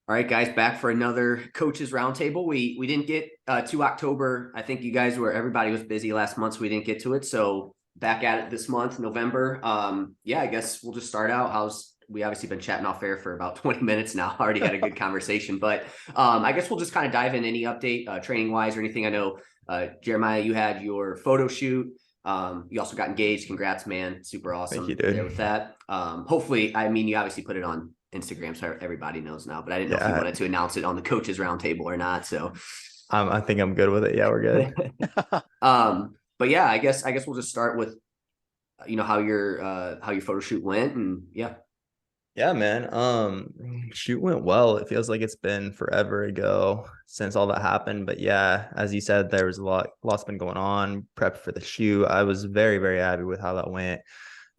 All right, guys, back for another coaches roundtable. We didn't get to October. I think everybody was busy last month, so we didn't get to it. So back at it this month, November. Yeah, I guess we'll just start out. We obviously been chatting off air for about 20 minutes now. Already had a good conversation, but I guess we'll just kind of dive in any update training wise or anything. I know Jeremiah, you had your photo shoot. You also got engaged. Congrats, man. Super Thank you, awesome there dude. with that. Hopefully, I mean, you obviously put it on Instagram, so everybody knows now. But I didn't know if you Yeah, wanted to announce it on the coaches roundtable or not. So, I think I'm good with it. Yeah, we're good. but yeah, I guess we'll just start with how your photo shoot went, and yeah. Yeah, man. Shoot went well. It feels like it's been forever ago since all that happened. But yeah, as you said, there was lots been going on. Prep for the shoot. I was very, very happy with how that went.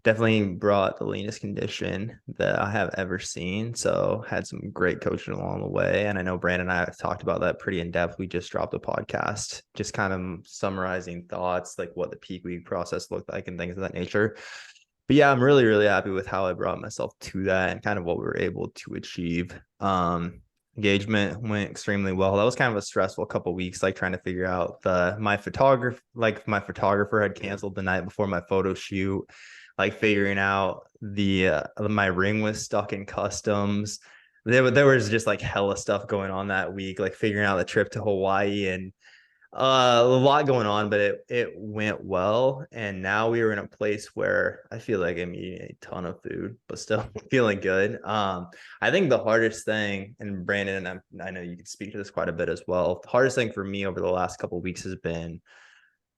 Definitely brought the leanest condition that I have ever seen. So had some great coaching along the way. And I know Brandon and I have talked about that pretty in depth. We just dropped a podcast, just kind of summarizing thoughts, like what the peak week process looked like and things of that nature. But yeah, I'm really, really happy with how I brought myself to that and kind of what we were able to achieve. Engagement went extremely well. That was kind of a stressful couple of weeks, like trying to figure out my photographer had canceled the night before my photo shoot, like figuring out my ring was stuck in customs. There was just like hella stuff going on that week, like figuring out the trip to Hawaii and a lot going on, but it went well. And now we are in a place where I feel like I'm eating a ton of food, but still feeling good. I think the hardest thing, and Brandon, and I know you can speak to this quite a bit as well. The hardest thing for me over the last couple of weeks has been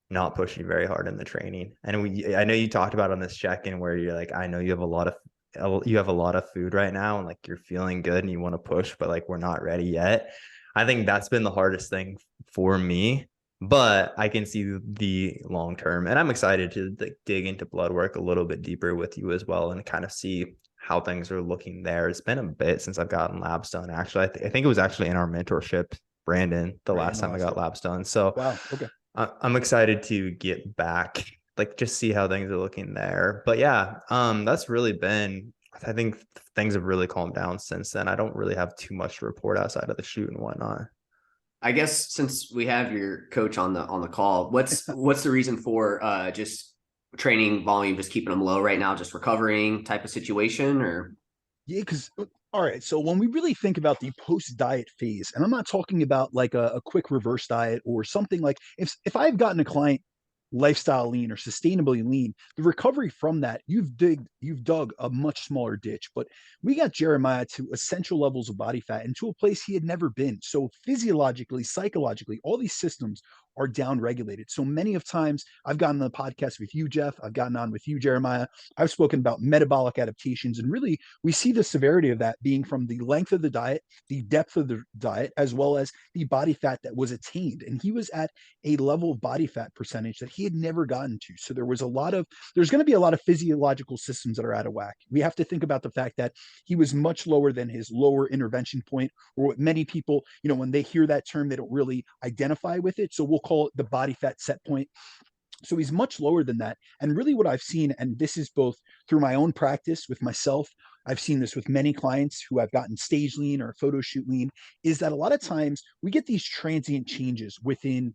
not pushing very hard in the training. And I know you talked about on this check-in where you're like, I know you have a lot of food right now and like you're feeling good and you want to push, but like we're not ready yet. I think that's been the hardest thing for me, but I can see the long term, and I'm excited to dig into blood work a little bit deeper with you as well and kind of see how things are looking there. It's been a bit since I've gotten labs done. Actually, I think it was actually in our mentorship, Brandon, the last time I got labs done. So Wow. Okay. I'm excited to get back, like just see how things are looking there. But yeah, that's really been. I think things have really calmed down since then. I don't really have too much to report outside of the shoot and whatnot. I guess since we have your coach on the call, what's the reason for just training volume, just keeping them low right now, just recovering type of situation, or? Yeah, because all right. So when we really think about the post-diet phase, and I'm not talking about like a quick reverse diet or something like if I've gotten a client lifestyle lean or sustainably lean, the recovery from that, you've dug a much smaller ditch. But we got Jeremiah to essential levels of body fat into a place he had never been. So physiologically, psychologically, all these systems are down regulated. So many of times I've gotten on the podcast with you, Jeff. I've gotten on with you, Jeremiah. I've spoken about metabolic adaptations, and really we see the severity of that being from the length of the diet, the depth of the diet, as well as the body fat that was attained. And he was at a level of body fat percentage that he had never gotten to. So there's going to be a lot of physiological systems that are out of whack. We have to think about the fact that he was much lower than his lower intervention point, or what many people, when they hear that term, they don't really identify with it. So we'll call it the body fat set point. So he's much lower than that. And really, what I've seen, and this is both through my own practice with myself, I've seen this with many clients who have gotten stage lean or photo shoot lean, is that a lot of times we get these transient changes within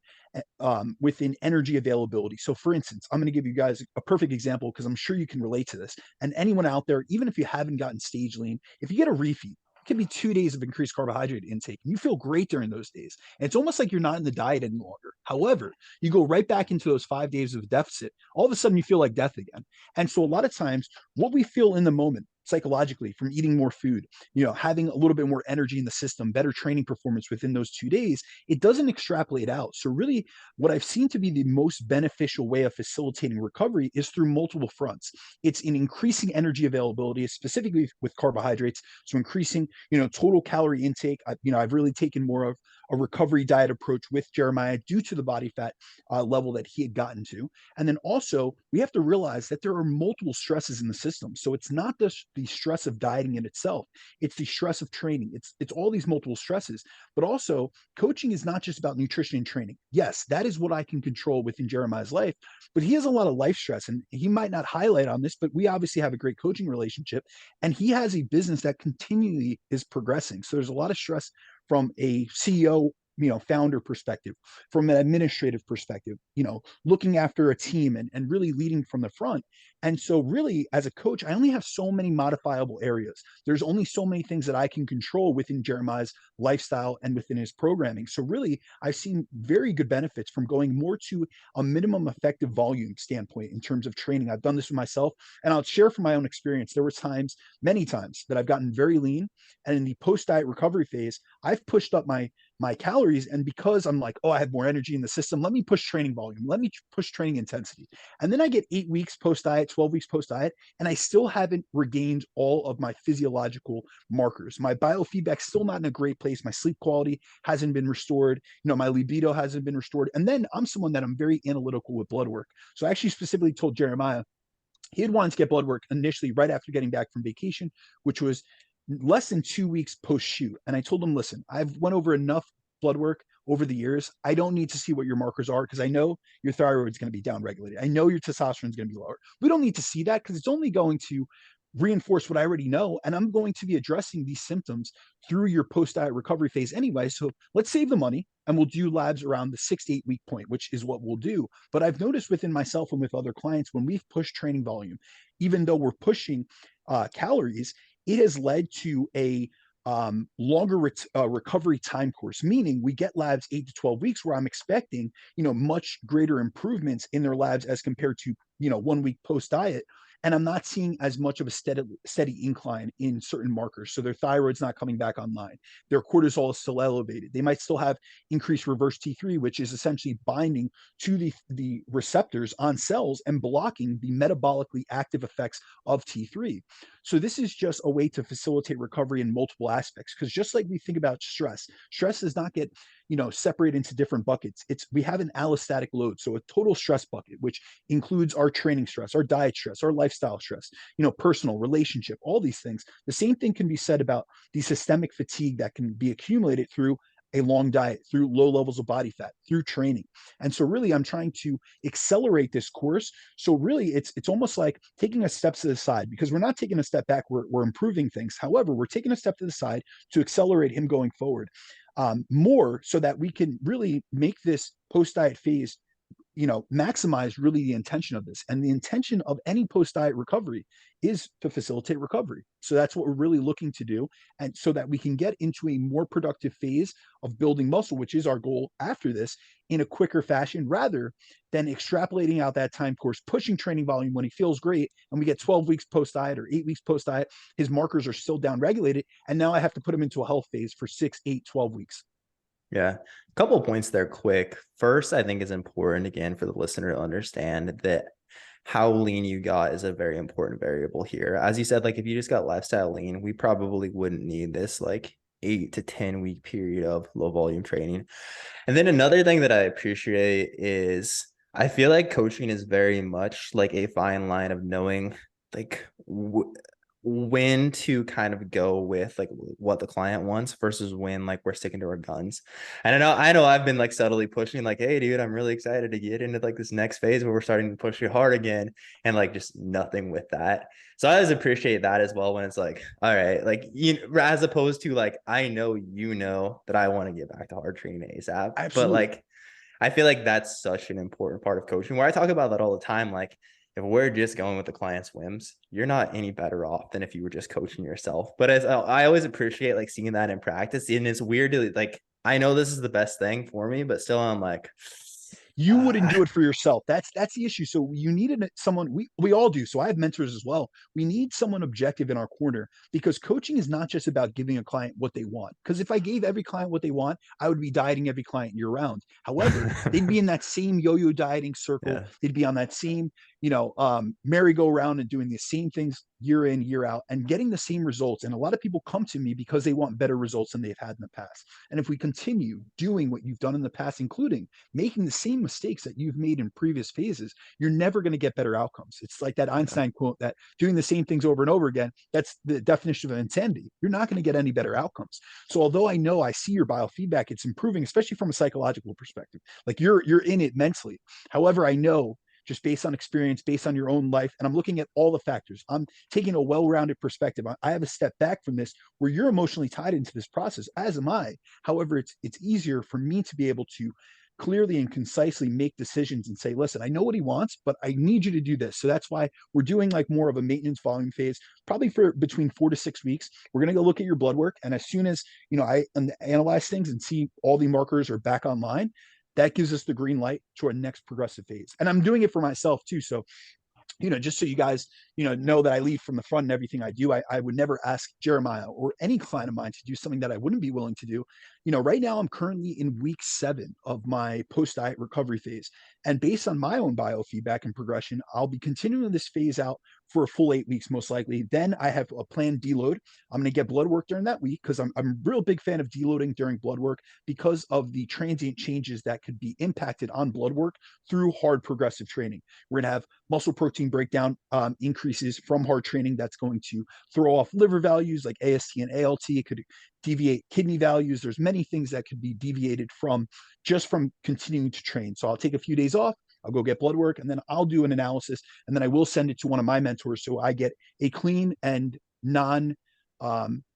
energy availability. So, for instance, I'm going to give you guys a perfect example because I'm sure you can relate to this. And anyone out there, even if you haven't gotten stage lean, if you get a refeed, it can be 2 days of increased carbohydrate intake. And you feel great during those days. And it's almost like you're not in the diet any longer. However, you go right back into those 5 days of deficit. All of a sudden, you feel like death again. And so, a lot of times, what we feel in the moment psychologically from eating more food, having a little bit more energy in the system, better training performance within those 2 days, it doesn't extrapolate out. So really what I've seen to be the most beneficial way of facilitating recovery is through multiple fronts. It's in increasing energy availability, specifically with carbohydrates. So increasing, total calorie intake. I've really taken more of a recovery diet approach with Jeremiah due to the body fat level that he had gotten to. And then also, we have to realize that there are multiple stresses in the system. So it's not the stress of dieting in itself, it's the stress of training. It's all these multiple stresses. But also, coaching is not just about nutrition and training. Yes, that is what I can control within Jeremiah's life, but he has a lot of life stress, and he might not highlight on this, but we obviously have a great coaching relationship, and he has a business that continually is progressing. So there's a lot of stress from a CEO, founder perspective, from an administrative perspective, looking after a team and really leading from the front. And so really, as a coach, I only have so many modifiable areas. There's only so many things that I can control within Jeremiah's lifestyle and within his programming. So really, I've seen very good benefits from going more to a minimum effective volume standpoint in terms of training. I've done this with myself, and I'll share from my own experience. There were times, many times, that I've gotten very lean, and in the post-diet recovery phase, I've pushed up my calories, and because I'm like, oh, I have more energy in the system, let me push training volume, let me push training intensity. And then I get 8 weeks post-diet, 12 weeks post-diet, and I still haven't regained all of my physiological markers. My biofeedback's still not in a great place. My sleep quality hasn't been restored. My libido hasn't been restored. And then I'm someone that I'm very analytical with blood work. So I actually specifically told Jeremiah he had wanted to get blood work initially right after getting back from vacation, which was less than 2 weeks post shoot. And I told him, listen, I've went over enough blood work over the years. I don't need to see what your markers are, because I know your thyroid is going to be downregulated. I know your testosterone is going to be lower. We don't need to see that, because it's only going to reinforce what I already know. And I'm going to be addressing these symptoms through your post-diet recovery phase anyway. So let's save the money, and we'll do labs around the 6 to 8 week point, which is what we'll do. But I've noticed within myself and with other clients, when we've pushed training volume, even though we're pushing calories, it has led to a longer recovery time course, meaning we get labs 8 to 12 weeks where I'm expecting, much greater improvements in their labs as compared to, 1 week post diet. And I'm not seeing as much of a steady incline in certain markers. So their thyroid's not coming back online. Their cortisol is still elevated. They might still have increased reverse T3, which is essentially binding to the receptors on cells and blocking the metabolically active effects of T3. So this is just a way to facilitate recovery in multiple aspects. Because just like we think about stress does not get separate into different buckets. We have an allostatic load, so a total stress bucket, which includes our training stress, our diet stress, our lifestyle stress, personal, relationship, all these things. The same thing can be said about the systemic fatigue that can be accumulated through a long diet, through low levels of body fat, through training. And so really I'm trying to accelerate this course. So really it's almost like taking a step to the side, because we're not taking a step back, we're improving things. However, we're taking a step to the side to accelerate him going forward more, so that we can really make this post-diet phase maximize really the intention of this. And the intention of any post-diet recovery is to facilitate recovery. So that's what we're really looking to do. And so that we can get into a more productive phase of building muscle, which is our goal after this, in a quicker fashion, rather than extrapolating out that time course, pushing training volume when he feels great, and we get 12 weeks post-diet or 8 weeks post-diet, his markers are still down regulated. And now I have to put him into a health phase for 6, 8, 12 weeks. Yeah. A couple of points there quick. First, I think it's important, again, for the listener to understand that how lean you got is a very important variable here. As you said, like if you just got lifestyle lean, we probably wouldn't need this like 8 to 10 week period of low volume training. And then another thing that I appreciate is I feel like coaching is very much like a fine line of knowing like when to kind of go with like what the client wants versus when like we're sticking to our guns. And I know I've been like subtly pushing like, hey dude, I'm really excited to get into like this next phase where we're starting to push you hard again, and like just nothing with that. So I always appreciate that as well, when it's like, all right, like as opposed to like, I know that I want to get back to hard training ASAP. Absolutely. But like I feel like that's such an important part of coaching, where I talk about that all the time. Like if we're just going with the client's whims, you're not any better off than if you were just coaching yourself. But as I always appreciate like seeing that in practice, and it's weird to like, I know this is the best thing for me, but still I'm like, you wouldn't do it for yourself. That's the issue. So you needed someone, we all do. So I have mentors as well. We need someone objective in our corner, because coaching is not just about giving a client what they want. Because if I gave every client what they want, I would be dieting every client year round. However, they'd be in that same yo-yo dieting circle. Yeah. They'd be on that same, merry-go-round and doing the same things year in, year out, and getting the same results. And a lot of people come to me because they want better results than they've had in the past. And if we continue doing what you've done in the past, including making the same mistakes that you've made in previous phases, you're never going to get better outcomes. It's like that Einstein quote that doing the same things over and over again, that's the definition of insanity. You're not going to get any better outcomes. So although I know I see your biofeedback, it's improving, especially from a psychological perspective. Like you're in it mentally. However, I know just based on experience, based on your own life. And I'm looking at all the factors. I'm taking a well-rounded perspective. I have a step back from this where you're emotionally tied into this process, as am I. However, it's easier for me to be able to clearly and concisely make decisions and say, listen, I know what he wants, but I need you to do this. So that's why we're doing like more of a maintenance volume phase, probably for between 4 to 6 weeks. We're going to go look at your blood work. And as soon as, I analyze things and see all the markers are back online, that gives us the green light to our next progressive phase. And I'm doing it for myself too. So, just so you guys, know that I lead from the front and everything I do, I would never ask Jeremiah or any client of mine to do something that I wouldn't be willing to do. Right now I'm currently in week 7 of my post-diet recovery phase. And based on my own biofeedback and progression, I'll be continuing this phase out for a full 8 weeks, most likely. Then I have a planned deload. I'm going to get blood work during that week because I'm a real big fan of deloading during blood work because of the transient changes that could be impacted on blood work through hard progressive training. We're going to have muscle protein breakdown increases from hard training. That's going to throw off liver values like AST and ALT. It could deviate kidney values. There's many things that could be deviated from continuing to train. So I'll take a few days off. I'll go get blood work and then I'll do an analysis and then I will send it to one of my mentors so I get a clean and non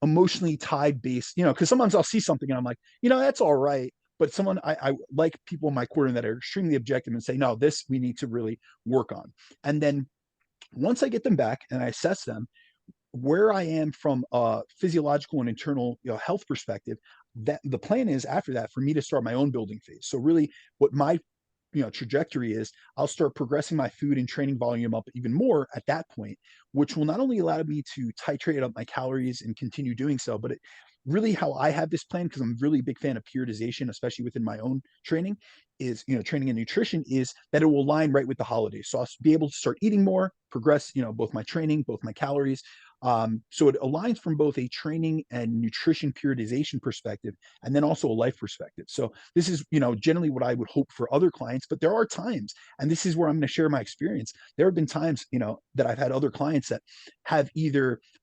emotionally tied base, because sometimes I'll see something and I'm like, that's all right. But I like people in my corner that are extremely objective and say, no, this we need to really work on. And then once I get them back and I assess them, where I am from a physiological and internal health perspective, that the plan is after that for me to start my own building phase. So really what my trajectory is, I'll start progressing my food and training volume up even more at that point, which will not only allow me to titrate up my calories and continue doing so, but really how I have this plan, because I'm really a big fan of periodization, especially within my own training, is training and nutrition, is that it will align right with the holidays. So I'll be able to start eating more, progress, both my training, both my calories. So it aligns from both a training and nutrition periodization perspective, and then also a life perspective. So this is, generally what I would hope for other clients, but there are times, and this is where I'm going to share my experience. There have been times, that I've had other clients that have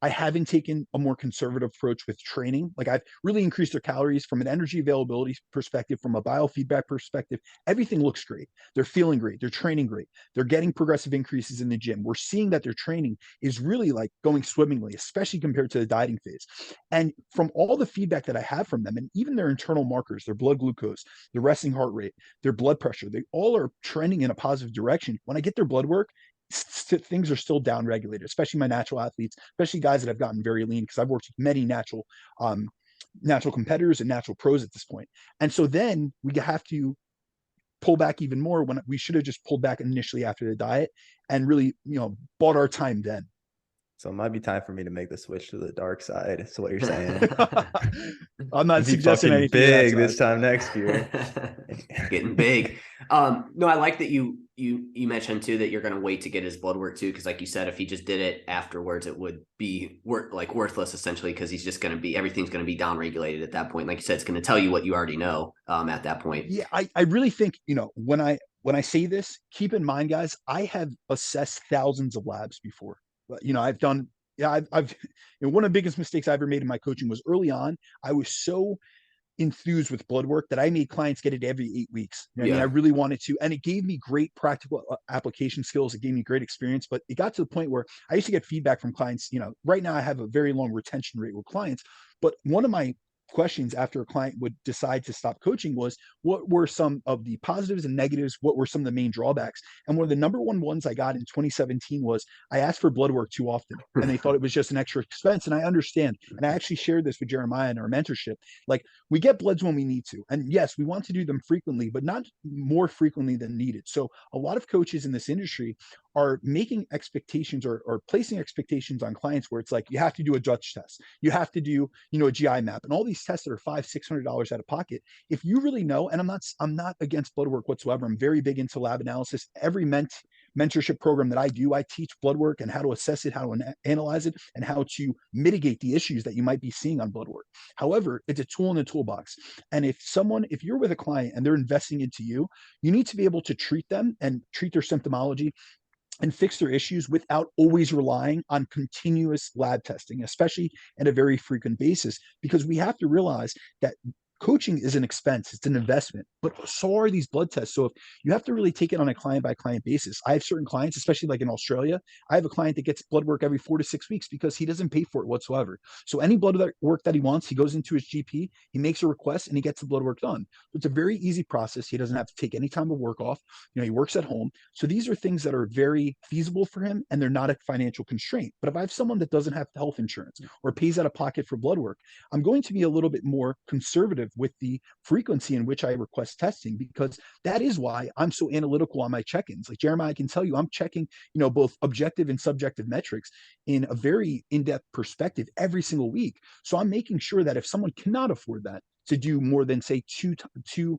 I haven't taken a more conservative approach with training. Like I've really increased their calories from an energy availability perspective, from a biofeedback perspective. Everything looks great. They're feeling great. They're training great. They're getting progressive increases in the gym. We're seeing that their training is really like going swimmingly, especially compared to the dieting phase. And from all the feedback that I have from them, and even their internal markers, their blood glucose, their resting heart rate, their blood pressure, they all are trending in a positive direction. When I get their blood work, things are still down regulated, especially my natural athletes, especially guys that have gotten very lean, because I've worked with many natural competitors and natural pros at this point. And so then we have to pull back even more when we should have just pulled back initially after the diet and really, bought our time then. So it might be time for me to make the switch to the dark side. Is what you're saying. I'm not suggesting anything big this time next year. Getting big. No, I like that you mentioned too that you're going to wait to get his blood work too, because like you said, if he just did it afterwards, it would be worthless essentially, because he's just going to be, everything's going to be down regulated at that point. Like you said, it's going to tell you what you already know at that point. Yeah, I really think, when I say this, keep in mind, guys, I have assessed thousands of labs before. I've done, I've one of the biggest mistakes I ever made in my coaching was early on. I was so enthused with blood work that I made clients get it every 8 weeks. I mean, I really wanted to, and it gave me great practical application skills. It gave me great experience, but it got to the point where I used to get feedback from clients. Right now I have a very long retention rate with clients, but one of my questions after a client would decide to stop coaching was, what were some of the positives and negatives? What were some of the main drawbacks? And one of the number one ones I got in 2017 was, I asked for blood work too often, and they thought it was just an extra expense. And I understand. And I actually shared this with Jeremiah in our mentorship. Like, we get bloods when we need to. And yes, we want to do them frequently, but not more frequently than needed. So a lot of coaches in this industry are making expectations or placing expectations on clients where it's like, you have to do a Dutch test. You have to do, a GI map, and all these tests that are $500-$600 out of pocket. If you really know, and I'm not against blood work whatsoever. I'm very big into lab analysis. Every mentorship program that I do, I teach blood work and how to assess it, how to analyze it, and how to mitigate the issues that you might be seeing on blood work. However, it's a tool in the toolbox. And if you're with a client and they're investing into you, you need to be able to treat them and treat their symptomology and fix their issues without always relying on continuous lab testing, especially at a very frequent basis, because we have to realize that coaching is an expense, it's an investment, but so are these blood tests. So if you have to really take it on a client by client basis. I have certain clients, especially like in Australia, I have a client that gets blood work every 4 to 6 weeks because he doesn't pay for it whatsoever. So any blood work that he wants, he goes into his GP, he makes a request, and he gets the blood work done. So it's a very easy process. He doesn't have to take any time of work off. He works at home. So these are things that are very feasible for him, and they're not a financial constraint. But if I have someone that doesn't have health insurance or pays out of pocket for blood work, I'm going to be a little bit more conservative with the frequency in which I request testing, because that is why I'm so analytical on my check-ins. Like Jeremiah can tell you, I'm checking, both objective and subjective metrics in a very in-depth perspective every single week. So I'm making sure that if someone cannot afford that, to do more than say two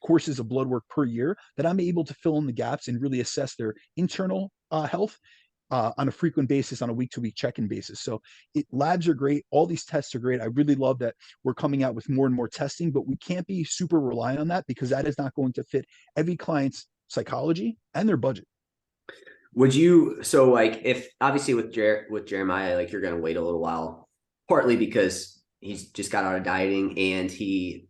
courses of blood work per year, that I'm able to fill in the gaps and really assess their internal health on a frequent basis, on a week-to-week check-in basis. So labs are great. All these tests are great. I really love that we're coming out with more and more testing, but we can't be super reliant on that, because that is not going to fit every client's psychology and their budget. Would you, so like, if obviously with Jeremiah, like you're going to wait a little while, partly because he's just got out of dieting and he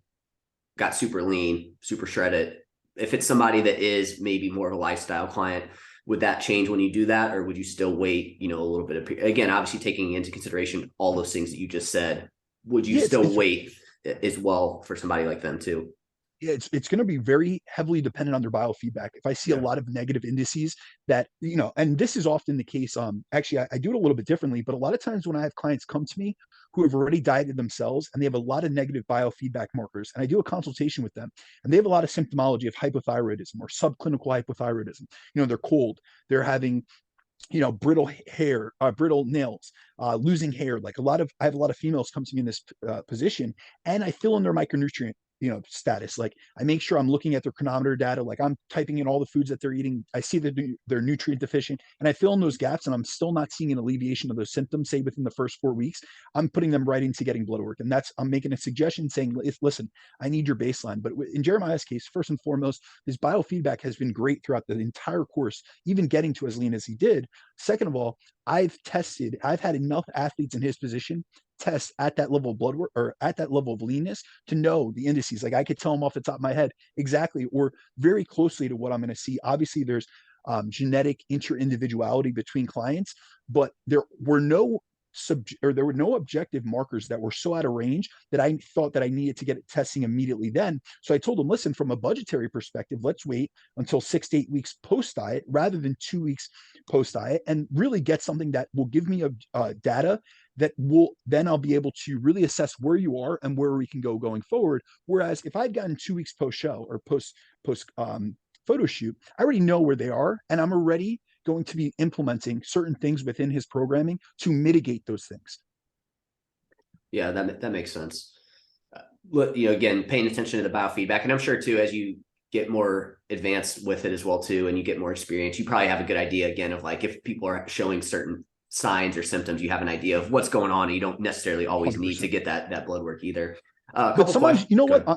got super lean, super shredded. If it's somebody that is maybe more of a lifestyle client, would that change when you do that? Or would you still wait, a little bit of, again, obviously taking into consideration all those things that you just said, would you still wait as well for somebody like them too? Yeah, it's going to be very heavily dependent on their biofeedback. If I see a lot of negative indices that, and this is often the case. Actually, I do it a little bit differently, but a lot of times when I have clients come to me who have already dieted themselves and they have a lot of negative biofeedback markers, and I do a consultation with them, and they have a lot of symptomology of hypothyroidism or subclinical hypothyroidism. They're cold, they're having brittle hair, brittle nails, losing hair. Like I have a lot of females come to me in this position, and I fill in their micronutrient status. Like I make sure I'm looking at their chronometer data, like I'm typing in all the foods that they're eating. I see that they're nutrient deficient, and I fill in those gaps, and I'm still not seeing an alleviation of those symptoms, say within the first 4 weeks. I'm putting them right into getting blood work, and I'm making a suggestion saying, listen, I need your baseline. But in Jeremiah's case, first and foremost, his biofeedback has been great throughout the entire course, even getting to as lean as he did. Second of all, I've had enough athletes in his position test at that level of blood work or at that level of leanness to know the indices. Like I could tell them off the top of my head exactly or very closely to what I'm going to see. Obviously, there's genetic inter-individuality between clients, but there were no objective markers that were so out of range that I thought that I needed to get testing immediately then. So I told them, listen, from a budgetary perspective, let's wait until 6 to 8 weeks post-diet rather than 2 weeks post-diet, and really get something that will give me data that I'll be able to really assess where you are and where we can go going forward. Whereas if I'd gotten 2 weeks post-show or post photo shoot, I already know where they are, and I'm already going to be implementing certain things within his programming to mitigate those things. Yeah, that makes sense. Again, paying attention to the biofeedback, and I'm sure too, as you get more advanced with it as well too, and you get more experience, you probably have a good idea again of like if people are showing certain signs or symptoms, you have an idea of what's going on, and you don't necessarily always 100%. need to get that blood work either. But sometimes,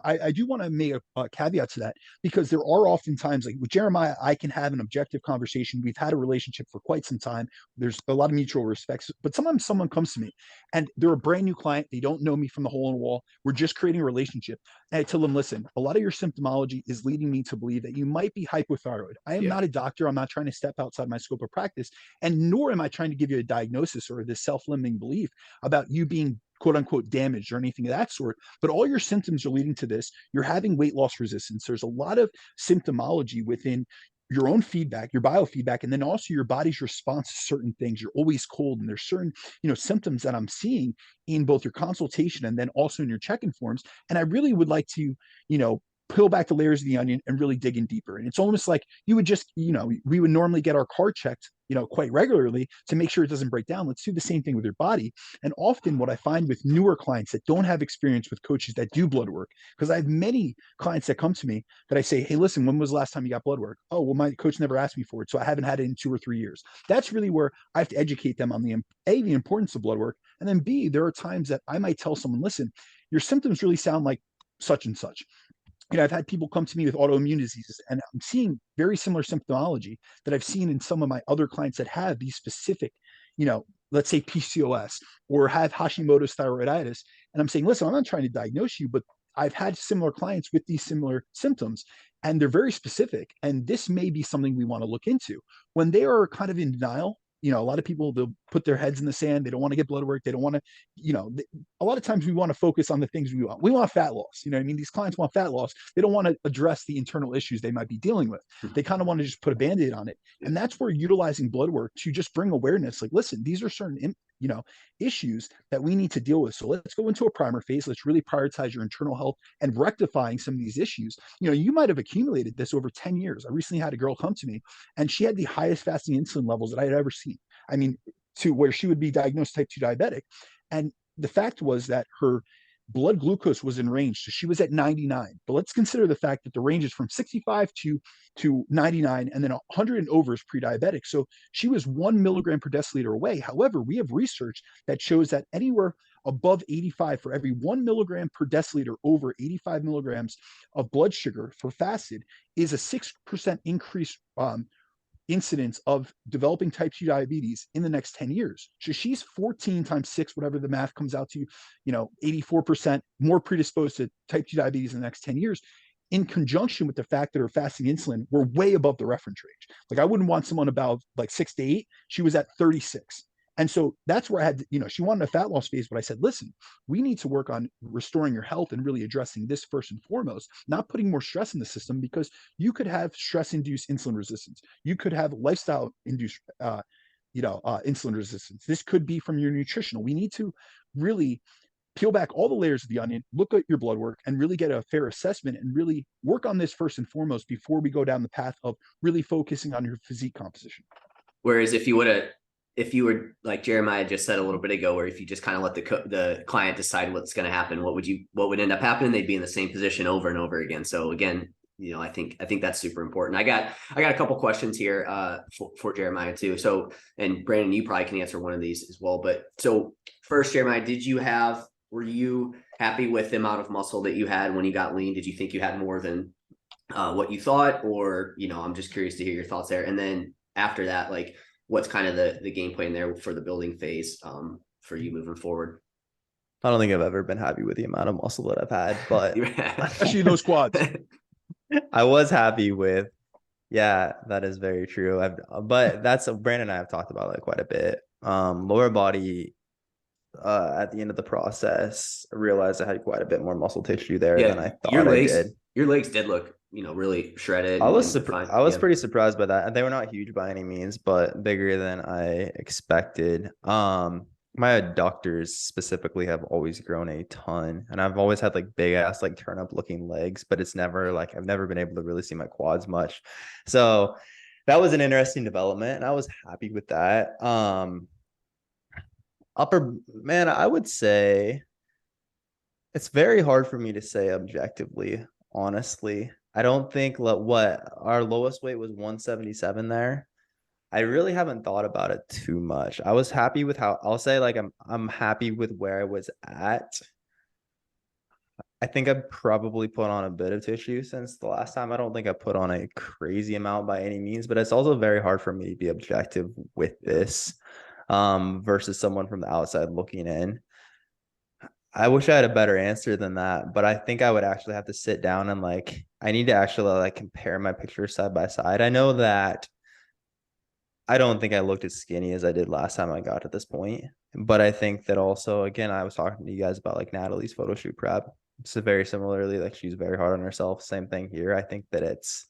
I do want to make a caveat to that, because there are often times, like with Jeremiah, I can have an objective conversation. We've had a relationship for quite some time. There's a lot of mutual respect, but sometimes someone comes to me and they're a brand new client. They don't know me from the hole in the wall. We're just creating a relationship. And I tell them, listen, a lot of your symptomology is leading me to believe that you might be hypothyroid. I am not a doctor. I'm not trying to step outside my scope of practice, and nor am I trying to give you a diagnosis or this self-limiting belief about you being quote unquote damaged or anything of that sort. But all your symptoms are leading to this. You're having weight loss resistance. There's a lot of symptomology within your own feedback, your biofeedback, and then also your body's response to certain things. You're always cold, and there's certain, symptoms that I'm seeing in both your consultation and then also in your check-in forms. And I really would like to, peel back the layers of the onion and really dig in deeper. And it's almost like you would just, we would normally get our car checked, quite regularly to make sure it doesn't break down. Let's do the same thing with your body. And often what I find with newer clients that don't have experience with coaches that do blood work, because I have many clients that come to me that I say, hey, listen, when was the last time you got blood work? Oh, well, my coach never asked me for it, so I haven't had it in 2 or 3 years. That's really where I have to educate them on the importance of blood work. And then B, there are times that I might tell someone, listen, your symptoms really sound like such and such. I've had people come to me with autoimmune diseases, and I'm seeing very similar symptomology that I've seen in some of my other clients that have these specific, let's say PCOS or have Hashimoto's thyroiditis. And I'm saying, listen, I'm not trying to diagnose you, but I've had similar clients with these similar symptoms, and they're very specific. And this may be something we want to look into. When they are kind of in denial, a lot of people, they'll put their heads in the sand. They don't want to get blood work. They don't want to, a lot of times we want to focus on the things we want. We want fat loss. These clients want fat loss. They don't want to address the internal issues they might be dealing with. They kind of want to just put a Band-Aid on it. And that's where utilizing blood work to just bring awareness, like, listen, these are certain, issues that we need to deal with. So let's go into a primer phase. Let's really prioritize your internal health and rectifying some of these issues. You might have accumulated this over 10 years. I recently had a girl come to me, and she had the highest fasting insulin levels that I had ever seen. I mean, to where she would be diagnosed type 2 diabetic. And the fact was that her blood glucose was in range. So she was at 99. But let's consider the fact that the range is from 65 to 99, and then 100 and over is pre-diabetic. So she was 1 milligram per deciliter away. However, we have research that shows that anywhere above 85, for every 1 milligram per deciliter over 85 milligrams of blood sugar for fasted, is a 6% increase incidence of developing type 2 diabetes in the next 10 years. So she's 14 times 6, whatever the math comes out to, 84% more predisposed to type 2 diabetes in the next 10 years, in conjunction with the fact that her fasting insulin were way above the reference range. Like, I wouldn't want someone about like 6 to 8. She was at 36. And so that's where I had to, she wanted a fat loss phase, but I said, listen, we need to work on restoring your health and really addressing this first and foremost, not putting more stress in the system, because you could have stress-induced insulin resistance. You could have lifestyle-induced, insulin resistance. This could be from your nutritional. We need to really peel back all the layers of the onion, look at your blood work, and really get a fair assessment and really work on this first and foremost before we go down the path of really focusing on your physique composition. Whereas if you were like Jeremiah just said a little bit ago, where if you just kind of let the client decide what's going to happen, what would end up happening? They'd be in the same position over and over again. So again, I think that's super important. I got a couple questions here for Jeremiah too. So, and Brandon, you probably can answer one of these as well. But so first, Jeremiah, were you happy with the amount of muscle that you had when you got lean? Did you think you had more than what you thought? Or, I'm just curious to hear your thoughts there. And then after that, like, what's kind of the game plan there for the building phase for you moving forward? I don't think I've ever been happy with the amount of muscle that I've had, but especially those quads. I was happy with, yeah, that is very true. But that's Brandon and I have talked about it quite a bit. Lower body, at the end of the process, I realized I had quite a bit more muscle tissue there than I thought I did. Your legs did look, really shredded. I was pretty surprised by that. And they were not huge by any means, but bigger than I expected. My adductors specifically have always grown a ton, and I've always had like big ass, like turn up looking legs, but it's never like, I've never been able to really see my quads much. So that was an interesting development, and I was happy with that. Upper, man, I would say it's very hard for me to say objectively, honestly. I don't think what our lowest weight was 177 there. I really haven't thought about it too much. I was happy with I'll say like I'm happy with where I was at. I think I probably put on a bit of tissue since the last time. I don't think I put on a crazy amount by any means, but it's also very hard for me to be objective with this versus someone from the outside looking in. I wish I had a better answer than that, but I think I would actually have to sit down and I need to actually compare my pictures side by side. I know that I don't think I looked as skinny as I did last time I got to this point, but I think that also, again, I was talking to you guys about Natalie's photoshoot prep. It's very similarly, she's very hard on herself. Same thing here. I think that it's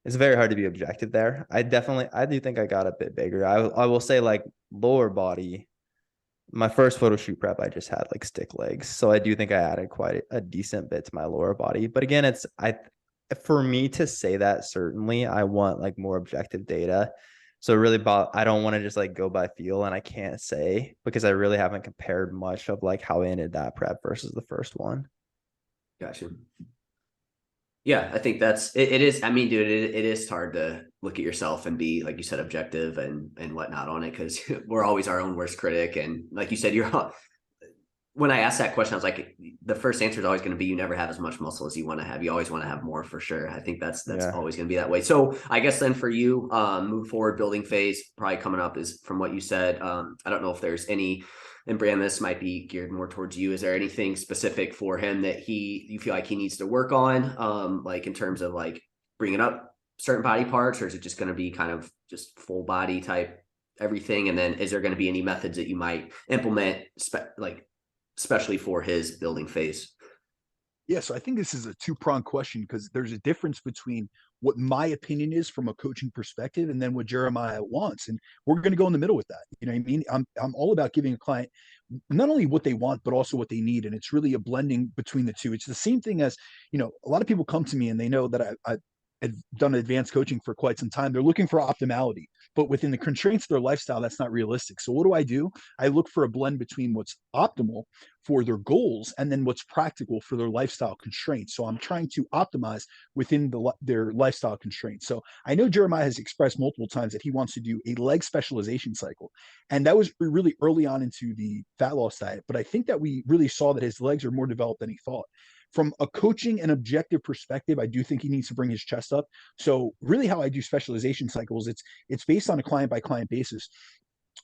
very hard to be objective there. I do think I got a bit bigger. I will say lower body my first photo shoot prep, I just had like stick legs. So I do think I added quite a decent bit to my lower body. But again, for me to say that, certainly I want like more objective data. So really I don't want to just like go by feel, and I can't say because I really haven't compared much of like how I ended that prep versus the first one. Gotcha. Yeah, I think it is. I mean, dude, it is hard to look at yourself and be, like you said, objective and whatnot on it, because we're always our own worst critic. And like you said, when I asked that question, I was like, the first answer is always going to be you never have as much muscle as you want to have. You always want to have more, for sure. I think that's Yeah. always going to be that way. So I guess then for you, move forward, building phase probably coming up is from what you said. I don't know if there's any, and Brand, this might be geared more towards you. Is there anything specific for him that you feel like he needs to work on? Like in terms of like bringing up certain body parts, or is it just going to be kind of just full body type everything? And then is there going to be any methods that you might implement, especially for his building phase? Yeah, so I think this is a two-pronged question because there's a difference between what my opinion is from a coaching perspective and then what Jeremiah wants. And we're going to go in the middle with that. You know what I mean? I'm all about giving a client not only what they want, but also what they need. And it's really a blending between the two. It's the same thing as, a lot of people come to me and they know that I've done advanced coaching for quite some time. They're looking for optimality, but within the constraints of their lifestyle, that's not realistic. So what do? I look for a blend between what's optimal for their goals and then what's practical for their lifestyle constraints. So I'm trying to optimize within their lifestyle constraints. So I know Jeremiah has expressed multiple times that he wants to do a leg specialization cycle. And that was really early on into the fat loss diet. But I think that we really saw that his legs are more developed than he thought. From a coaching and objective perspective, I do think he needs to bring his chest up. So really how I do specialization cycles, it's based on a client by client basis.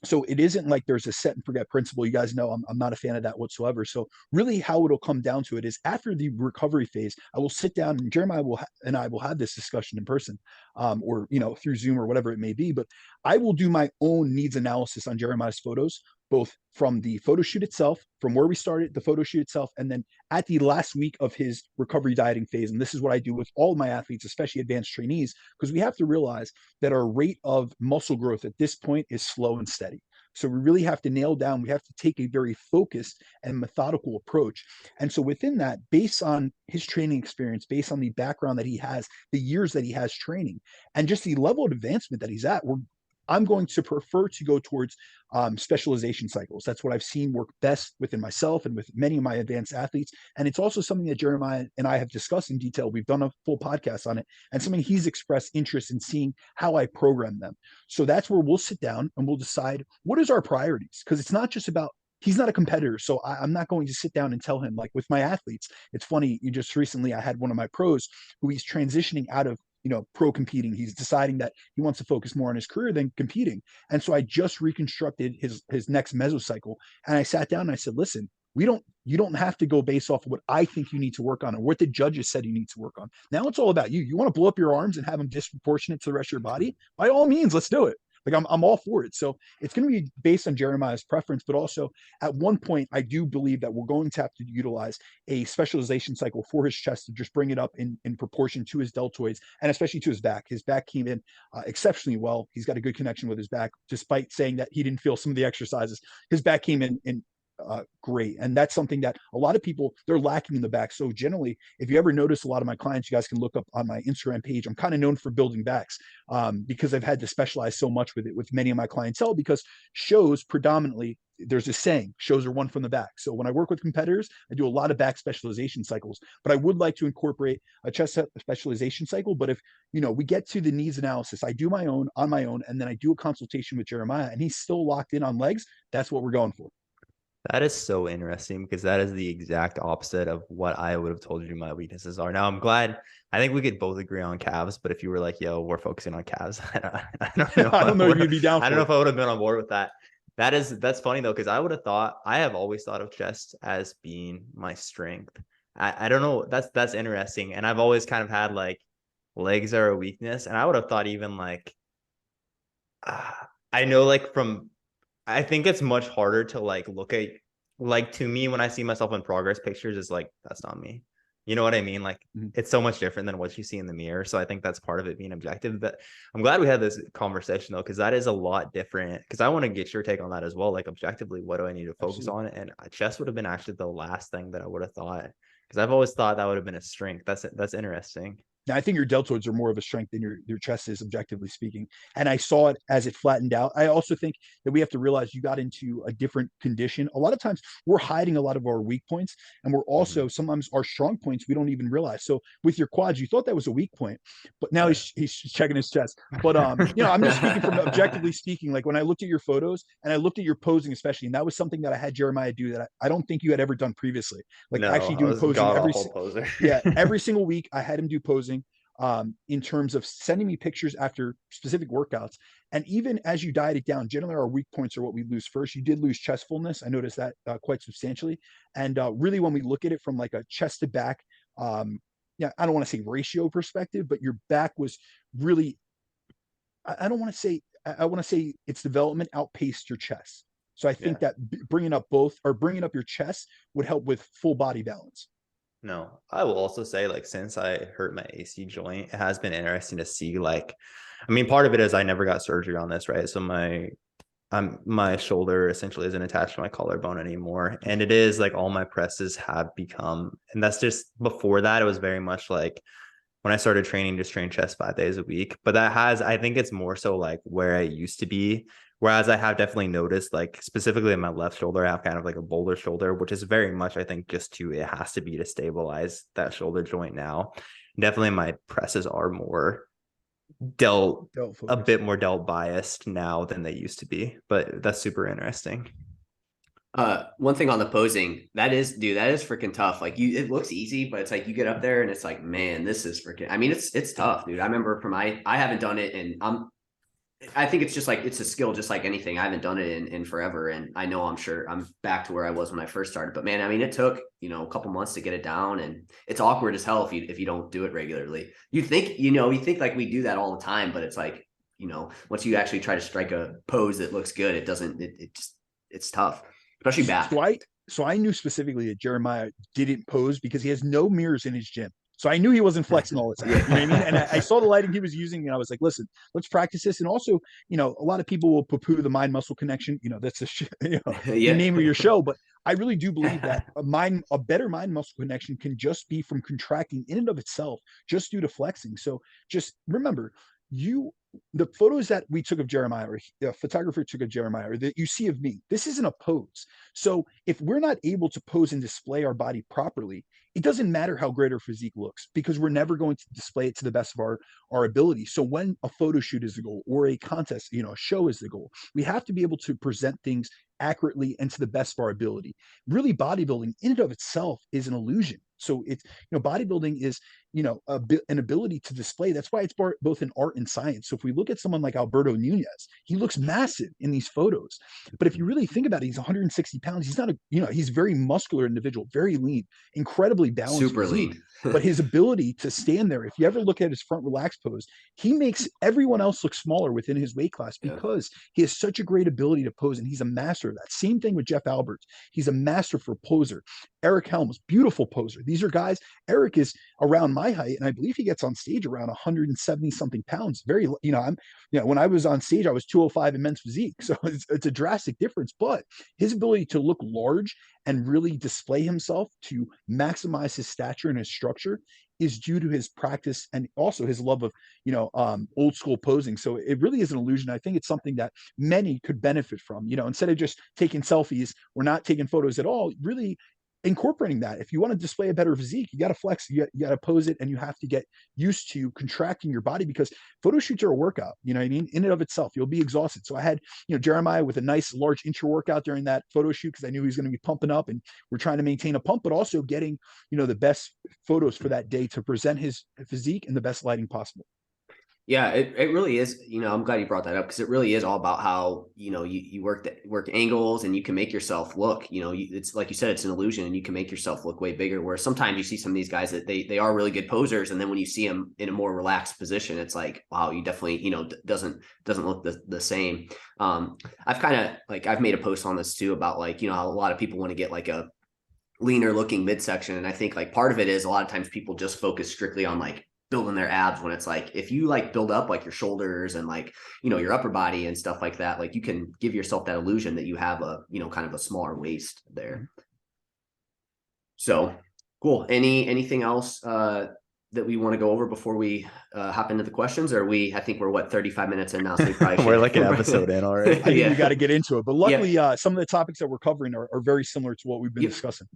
So it isn't like there's a set and forget principle. You guys know I'm not a fan of that whatsoever. So really how it'll come down to it is after the recovery phase, I will sit down and Jeremiah and I will have this discussion in person, or through Zoom or whatever it may be. But I will do my own needs analysis on Jeremiah's photos, both from the photo shoot itself, from where we started, the photo shoot itself, and then at the last week of his recovery dieting phase. And this is what I do with all of my athletes, especially advanced trainees, because we have to realize that our rate of muscle growth at this point is slow and steady. So we really have to nail down, we have to take a very focused and methodical approach. And so within that, based on his training experience, based on the background that he has, the years that he has training, and just the level of advancement that he's at, I'm going to prefer to go towards specialization cycles. That's what I've seen work best within myself and with many of my advanced athletes. And it's also something that Jeremiah and I have discussed in detail. We've done a full podcast on it, and something he's expressed interest in seeing how I program them. So that's where we'll sit down and we'll decide what is our priorities, because it's not just about, he's not a competitor. So I'm not going to sit down and tell him, like with my athletes. It's funny, just recently I had one of my pros who he's transitioning out of pro competing. He's deciding that he wants to focus more on his career than competing. And so I just reconstructed his next mesocycle. And I sat down and I said, listen, you don't have to go based off of what I think you need to work on or what the judges said you need to work on. Now it's all about you. You want to blow up your arms and have them disproportionate to the rest of your body? By all means, let's do it. Like I'm all for it. So it's going to be based on Jeremiah's preference, but also at one point, I do believe that we're going to have to utilize a specialization cycle for his chest to just bring it up in proportion to his deltoids and especially to his back. His back came in exceptionally well. He's got a good connection with his back, despite saying that he didn't feel some of the exercises. His back came in great. And that's something that a lot of people, they're lacking in the back. So generally, if you ever notice a lot of my clients, you guys can look up on my Instagram page. I'm kind of known for building backs because I've had to specialize so much with it with many of my clientele, because shows predominantly, there's a saying, shows are won from the back. So when I work with competitors, I do a lot of back specialization cycles, but I would like to incorporate a chest specialization cycle. But if, we get to the needs analysis, I do my own on my own, and then I do a consultation with Jeremiah and he's still locked in on legs. That's what we're going for. That is so interesting because that is the exact opposite of what I would have told you my weaknesses are. Now, I'm glad. I think we could both agree on calves, but if you were like, yo, we're focusing on calves, I don't know. I don't know if you'd be down for I don't know it. if I would have been on board with that. That's funny though, because I have always thought of chest as being my strength. I don't know. That's interesting. And I've always kind of had like legs are a weakness. And I would have thought even like, I know like I think it's much harder to like look at, like, to me, when I see myself in progress pictures, it's like, that's not me. You know what I mean? Like Mhm. it's so much different than what you see in the mirror. So I think that's part of it being objective. But I'm glad we had this conversation though, because that is a lot different. Because I want to get your take on that as well. Like objectively, what do I need to focus Absolutely. on? And chess would have been actually the last thing that I would have thought, because I've always thought that would have been a strength. That's interesting. Now, I think your deltoids are more of a strength than your chest is, objectively speaking. And I saw it as it flattened out. I also think that we have to realize you got into a different condition. A lot of times we're hiding a lot of our weak points, and we're Mhm. also sometimes our strong points we don't even realize. So with your quads, you thought that was a weak point, but now Right. he's checking his chest. But I'm just speaking from objectively speaking. Like when I looked at your photos and I looked at your posing, especially, and that was something that I had Jeremiah do that I don't think you had ever done previously. Like No, actually I doing was posing god awful poser. yeah, every single week I had him do posing in terms of sending me pictures after specific workouts. And even as you diet it down, generally our weak points are what we lose first. You did lose chest fullness. I noticed that quite substantially. And really, when we look at it from like a chest to back, yeah, I don't want to say ratio perspective, but your back was really, I don't want to say, I want to say its development outpaced your chest. So I Yeah. think that bringing up both or bringing up your chest would help with full body balance. No, I will also say, like, since I hurt my AC joint, it has been interesting to see, like, I mean, part of it is I never got surgery on this, right? So my shoulder essentially isn't attached to my collarbone anymore. And it is like all my presses have become, and that's just before that, it was very much like when I started training, just train chest 5 days a week. But that has, I think it's more so like where I used to be. Whereas I have definitely noticed, like specifically in my left shoulder, I have kind of like a boulder shoulder, which is very much, I think, just to, it has to be to stabilize that shoulder joint now. Definitely my presses are more delt, Delt a focus. bit more delt biased now than they used to be. But that's super interesting. One thing on the posing, that is, dude, that is freaking tough. Like it looks easy, but it's like you get up there and it's like, man, this is freaking, I mean, it's tough, dude. I remember I haven't done it, and I think it's just like, it's a skill, just like anything. I haven't done it in forever. And I know, I'm sure I'm back to where I was when I first started, but man, I mean, it took, a couple months to get it down, and it's awkward as hell if you don't do it regularly. You think like we do that all the time, but it's like, once you actually try to strike a pose that looks good, it doesn't, it just, it's tough, especially So back. I knew specifically that Jeremiah didn't pose because he has no mirrors in his gym. So I knew he wasn't flexing all the time. You know what I mean? And I saw the lighting he was using, and I was like, listen, let's practice this. And also, a lot of people will poo-poo the mind muscle connection. That's the Yeah. name of your show. But I really do believe that a better mind muscle connection can just be from contracting in and of itself, just due to flexing. So just remember, the photos that we took of Jeremiah, or the photographer took of Jeremiah, or that you see of me, this isn't a pose. So if we're not able to pose and display our body properly, it doesn't matter how great our physique looks, because we're never going to display it to the best of our ability. So when a photo shoot is the goal, or a contest, a show is the goal, we have to be able to present things accurately and to the best of our ability. Really, bodybuilding in and of itself is an illusion. So it's, bodybuilding is, an ability to display. That's why it's both an art and science. So if we look at someone like Alberto Nunez, he looks massive in these photos. But if you really think about it, he's 160 pounds. He's not he's a very muscular individual, very lean, incredibly balanced Super physique. lean. But his ability to stand there, if you ever look at his front relaxed pose, he makes everyone else look smaller within his weight class, Yeah. because he has such a great ability to pose, and he's a master of that. Same thing with Jeff Alberts. He's a master for poser. Eric Helms, beautiful poser. These are guys. Eric is around my height, and I believe he gets on stage around 170 something pounds. Very, when I was on stage, I was 205 in men's physique, so it's a drastic difference. But his ability to look large and really display himself to maximize his stature and his structure is due to his practice, and also his love of old school posing. So it really is an illusion. I think it's something that many could benefit from. Instead of just taking selfies, we're not taking photos at all. Really incorporating that. If you want to display a better physique, you got to flex, you got to pose it, and you have to get used to contracting your body, because photo shoots are a workout. You know what I mean? In and of itself, you'll be exhausted. So I had, Jeremiah with a nice large intra workout during that photo shoot, because I knew he was going to be pumping up, and we're trying to maintain a pump, but also getting, the best photos for that day to present his physique in the best lighting possible. Yeah, it really is. I'm glad you brought that up, because it really is all about how, you work angles, and you can make yourself look, it's like you said, it's an illusion, and you can make yourself look way bigger. Where sometimes you see some of these guys that they are really good posers, and then when you see them in a more relaxed position, it's like, wow, you definitely, doesn't look the same. I've kind of, like, I've made a post on this too about, like, a lot of people want to get like a leaner looking midsection. And I think like part of it is a lot of times people just focus strictly on like building their abs, when it's like, if you like build up like your shoulders and like, you know, your upper body and stuff like that, like you can give yourself that illusion that you have a, you know, kind of a smaller waist there. So cool. Anything else that we want to go over before we hop into the questions? Or I think we're what, 35 minutes in now, so we probably We're should. like an episode in already. I think Yeah. we got to get into it. But luckily, some of the topics that we're covering are very similar to what we've been discussing.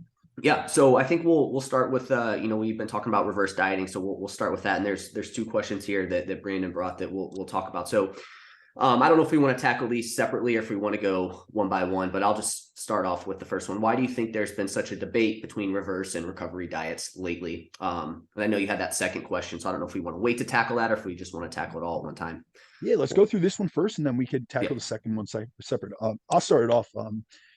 Yeah, so I think we'll start with you know, we've been talking about reverse dieting, so we'll start with that. And there's two questions here that Brandon brought that we'll talk about. So I don't know if we want to tackle these separately or if we want to go one by one, but I'll just start off with the first one. Why do you think there's been such a debate between reverse and recovery diets lately? And I know you had that second question, so I don't know if we want to wait to tackle that or if we just want to tackle it all at one time. Yeah, let's go through this one first, and then we could tackle the second one separate. I'll start it off.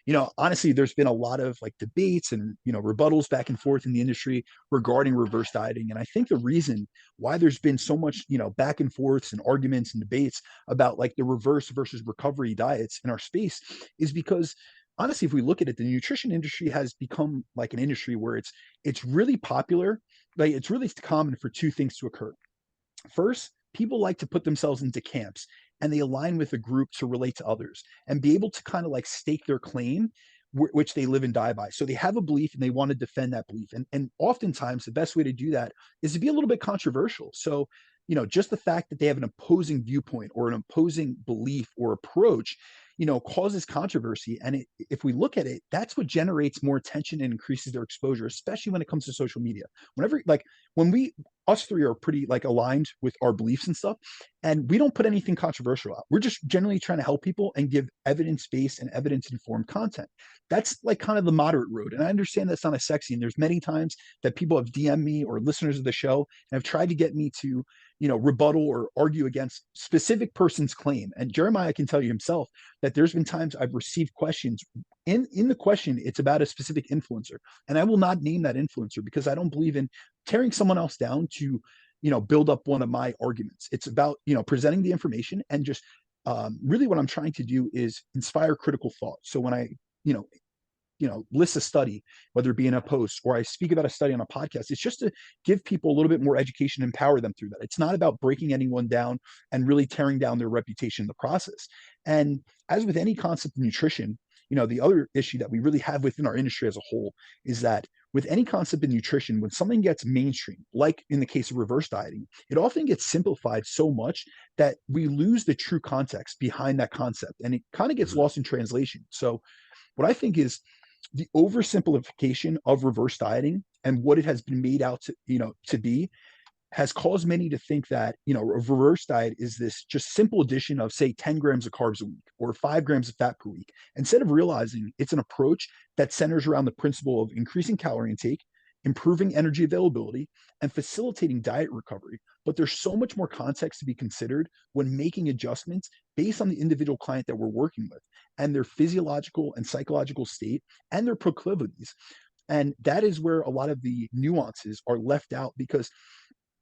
You know, honestly, there's been a lot of like debates and, you know, rebuttals back and forth in the industry regarding reverse dieting. And I think the reason why there's been so much, you know, back and forths and arguments and debates about like the reverse versus recovery diets in our space is because honestly, if we look at it, the nutrition industry has become like an industry where it's really popular. Like it's really common for two things to occur. First, people like to put themselves into camps and they align with a group to relate to others and be able to kind of like stake their claim, which they live and die by. So they have a belief and they want to defend that belief. And oftentimes the best way to do that is to be a little bit controversial. So, you know, just the fact that they have an opposing viewpoint or an opposing belief or approach, you know, causes controversy. And if we look at it, that's what generates more attention and increases their exposure, especially when it comes to social media. Whenever, like, when us three are pretty like aligned with our beliefs and stuff, and we don't put anything controversial out. We're just generally trying to help people and give evidence-based and evidence-informed content. That's like kind of the moderate road. And I understand that's not as sexy. And there's many times that people have DM'd me or listeners of the show and have tried to get me to, you know, rebuttal or argue against specific person's claim. And Jeremiah can tell you himself that there's been times I've received questions. In the question, it's about a specific influencer. And I will not name that influencer because I don't believe in tearing someone else down to, you know, build up one of my arguments. It's about, you know, presenting the information and just really what I'm trying to do is inspire critical thought. So when I, you know, list a study, whether it be in a post or I speak about a study on a podcast, it's just to give people a little bit more education, empower them through that. It's not about breaking anyone down and really tearing down their reputation in the process. And as with any concept of nutrition, you know, the other issue that we really have within our industry as a whole is that with any concept of nutrition, when something gets mainstream, like in the case of reverse dieting, it often gets simplified so much that we lose the true context behind that concept and it kind of gets lost in translation. So what I think is the oversimplification of reverse dieting and what it has been made out to, you know, to be has caused many to think that, you know, a reverse diet is this just simple addition of say 10 grams of carbs a week or 5 grams of fat per week, instead of realizing it's an approach that centers around the principle of increasing calorie intake, improving energy availability, and facilitating diet recovery. But there's so much more context to be considered when making adjustments based on the individual client that we're working with and their physiological and psychological state and their proclivities. And that is where a lot of the nuances are left out because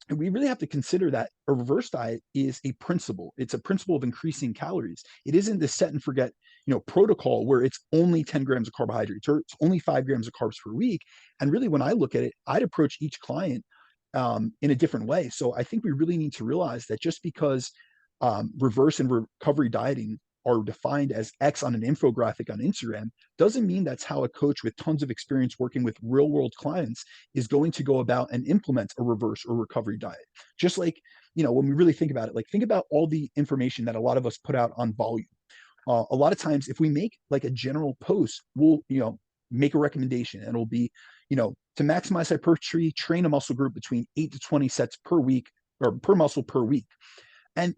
we really have to consider that a reverse diet is a principle. It's a principle of increasing calories. It isn't the set and forget, you know, protocol where it's only 10 grams of carbohydrates or it's only 5 grams of carbs per week. And really, when I look at it, I'd approach each client in a different way. So I think we really need to realize that just because reverse and recovery dieting are defined as X on an infographic on Instagram doesn't mean that's how a coach with tons of experience working with real world clients is going to go about and implement a reverse or recovery diet. Just like, you know, when we really think about it, like think about all the information that a lot of us put out on volume. A lot of times if we make like a general post, we'll, you know, make a recommendation and it'll be, you know, to maximize hypertrophy, train a muscle group between 8 to 20 sets per week or per muscle per week.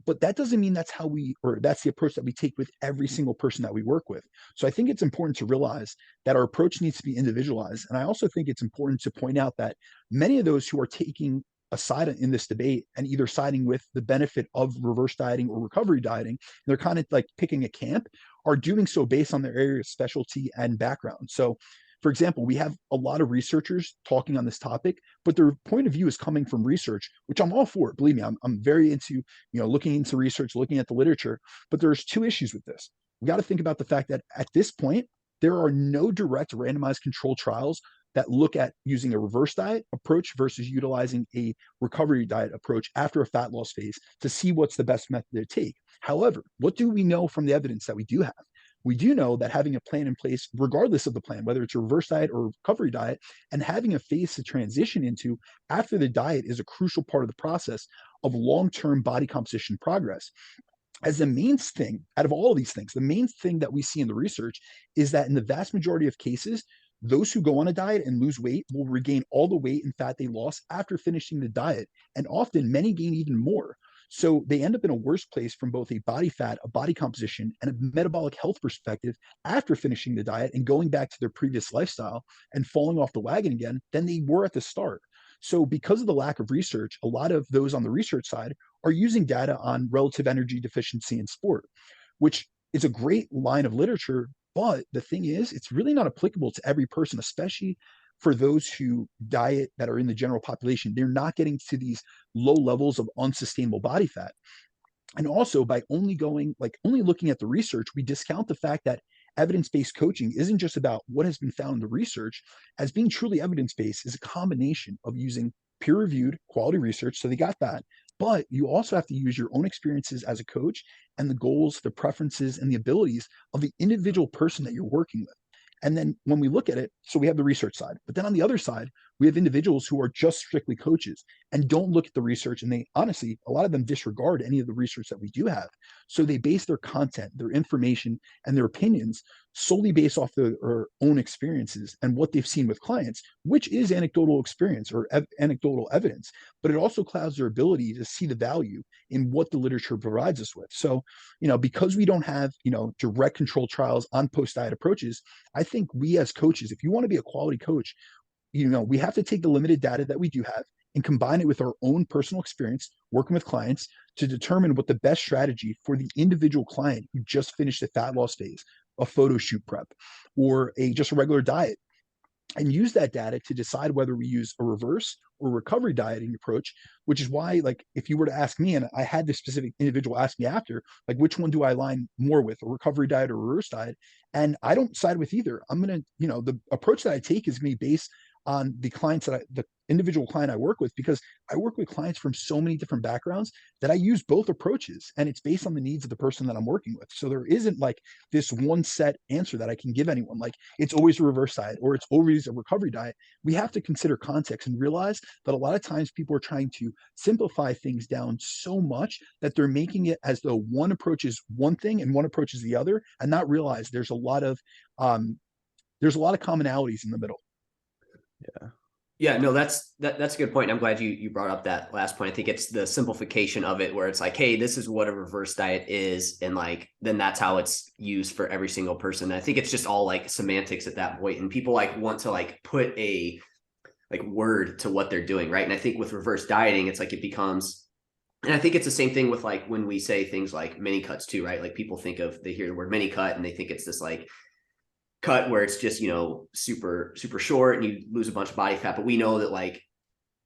But that doesn't mean that's how that's the approach that we take with every single person that we work with. So I think it's important to realize that our approach needs to be individualized. And I also think it's important to point out that many of those who are taking a side in this debate and either siding with the benefit of reverse dieting or recovery dieting, they're kind of like picking a camp, are doing so based on their area of specialty and background. So for example, we have a lot of researchers talking on this topic, but their point of view is coming from research, which I'm all for. Believe me, I'm very into, you know, looking into research, looking at the literature. But there's two issues with this. We got to think about the fact that at this point, there are no direct randomized controlled trials that look at using a reverse diet approach versus utilizing a recovery diet approach after a fat loss phase to see what's the best method to take. However, what do we know from the evidence that we do have? We do know that having a plan in place, regardless of the plan, whether it's a reverse diet or recovery diet, and having a phase to transition into after the diet is a crucial part of the process of long-term body composition progress. As the main thing out of all of these things, the main thing that we see in the research is that in the vast majority of cases, those who go on a diet and lose weight will regain all the weight and fat they lost after finishing the diet. And often many gain even more. So they end up in a worse place from both a body fat, a body composition, and a metabolic health perspective after finishing the diet and going back to their previous lifestyle and falling off the wagon again than they were at the start. So because of the lack of research, a lot of those on the research side are using data on relative energy deficiency in sport, which is a great line of literature. But the thing is, it's really not applicable to every person, especially for those who diet that are in the general population. They're not getting to these low levels of unsustainable body fat. And also by only looking at the research, we discount the fact that evidence-based coaching isn't just about what has been found in the research. As being truly evidence-based is a combination of using peer-reviewed quality research. So they got that. But you also have to use your own experiences as a coach and the goals, the preferences, and the abilities of the individual person that you're working with. And then when we look at it, so we have the research side, but then on the other side, we have individuals who are just strictly coaches and don't look at the research. And they honestly, a lot of them disregard any of the research that we do have. So they base their content, their information, and their opinions solely based off their own experiences and what they've seen with clients, which is anecdotal experience or anecdotal evidence, but it also clouds their ability to see the value in what the literature provides us with. So, because we don't have, direct control trials on post-diet approaches, I think we as coaches, if you want to be a quality coach, we have to take the limited data that we do have and combine it with our own personal experience working with clients to determine what the best strategy for the individual client who just finished a fat loss phase, a photo shoot prep, or just a regular diet, and use that data to decide whether we use a reverse or recovery dieting approach, which is why, if you were to ask me, and I had this specific individual ask me after, which one do I align more with, a recovery diet or reverse diet? And I don't side with either. I'm going to, the approach that I take is going to be based on the clients the individual client I work with, because I work with clients from so many different backgrounds that I use both approaches, and it's based on the needs of the person that I'm working with. So there isn't this one set answer that I can give anyone. It's always a reverse diet or it's always a recovery diet. We have to consider context and realize that a lot of times people are trying to simplify things down so much that they're making it as though one approach is one thing and one approach is the other, and not realize there's a lot of commonalities in the middle. Yeah, no, that's a good point. I'm glad you brought up that last point. I think it's the simplification of it where it's hey, this is what a reverse diet is. And then that's how it's used for every single person. And I think it's just all semantics at that point. And people want to put a word to what they're doing. Right. And I think with reverse dieting, it's it becomes, and I think it's the same thing with when we say things like mini cuts too, right? People they hear the word mini cut and they think it's this cut where it's just super short and you lose a bunch of body fat, but we know that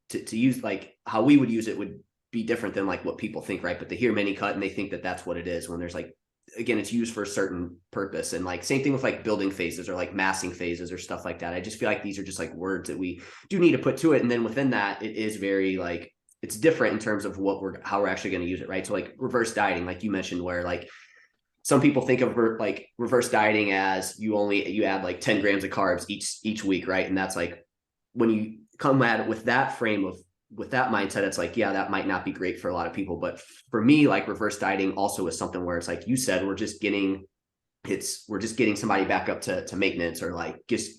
to use how we would use it would be different than what people think, right? But they hear mini cut and they think that that's what it is, when there's again, it's used for a certain purpose. And same thing with building phases or massing phases or stuff like that. I just feel these are just words that we do need to put to it, and then within that it is very it's different in terms of how we're actually going to use it, right? So reverse dieting, like you mentioned, where some people think of reverse dieting as you add 10 grams of carbs each week, right? And that's when you come at it with that with that mindset, it's yeah, that might not be great for a lot of people. But for me, reverse dieting also is something where it's you said, we're just getting somebody back up to maintenance, or just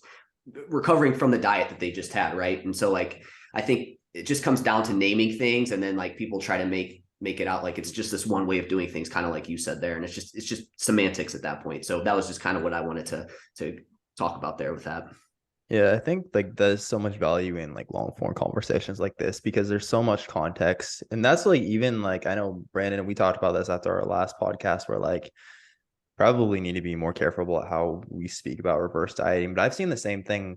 recovering from the diet that they just had, right? And so I think it just comes down to naming things, and then people try to make it out it's just this one way of doing things, kind of like you said there, and it's just semantics at that point. So that was just kind of what I wanted to talk about there with that. Yeah, I think there's so much value in long form conversations like this, because there's so much context. And that's even I know Brandon, we talked about this after our last podcast, where probably need to be more careful about how we speak about reverse dieting. But I've seen the same thing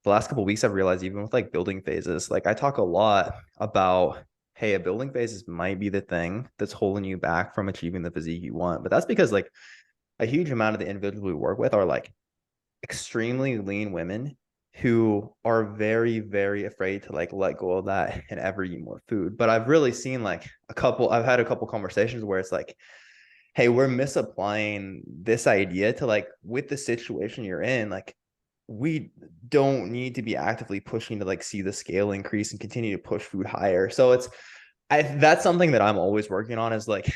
the last couple of weeks. I've realized even with building phases, I talk a lot about, hey, a building phase might be the thing that's holding you back from achieving the physique you want. But that's because a huge amount of the individuals we work with are extremely lean women who are very, very afraid to like let go of that and ever eat more food. But I've really seen like I've had a couple conversations where it's like, hey, we're misapplying this idea to like with the situation you're in, like we don't need to be actively pushing to like see the scale increase and continue to push food higher. So that's something that I'm always working on is like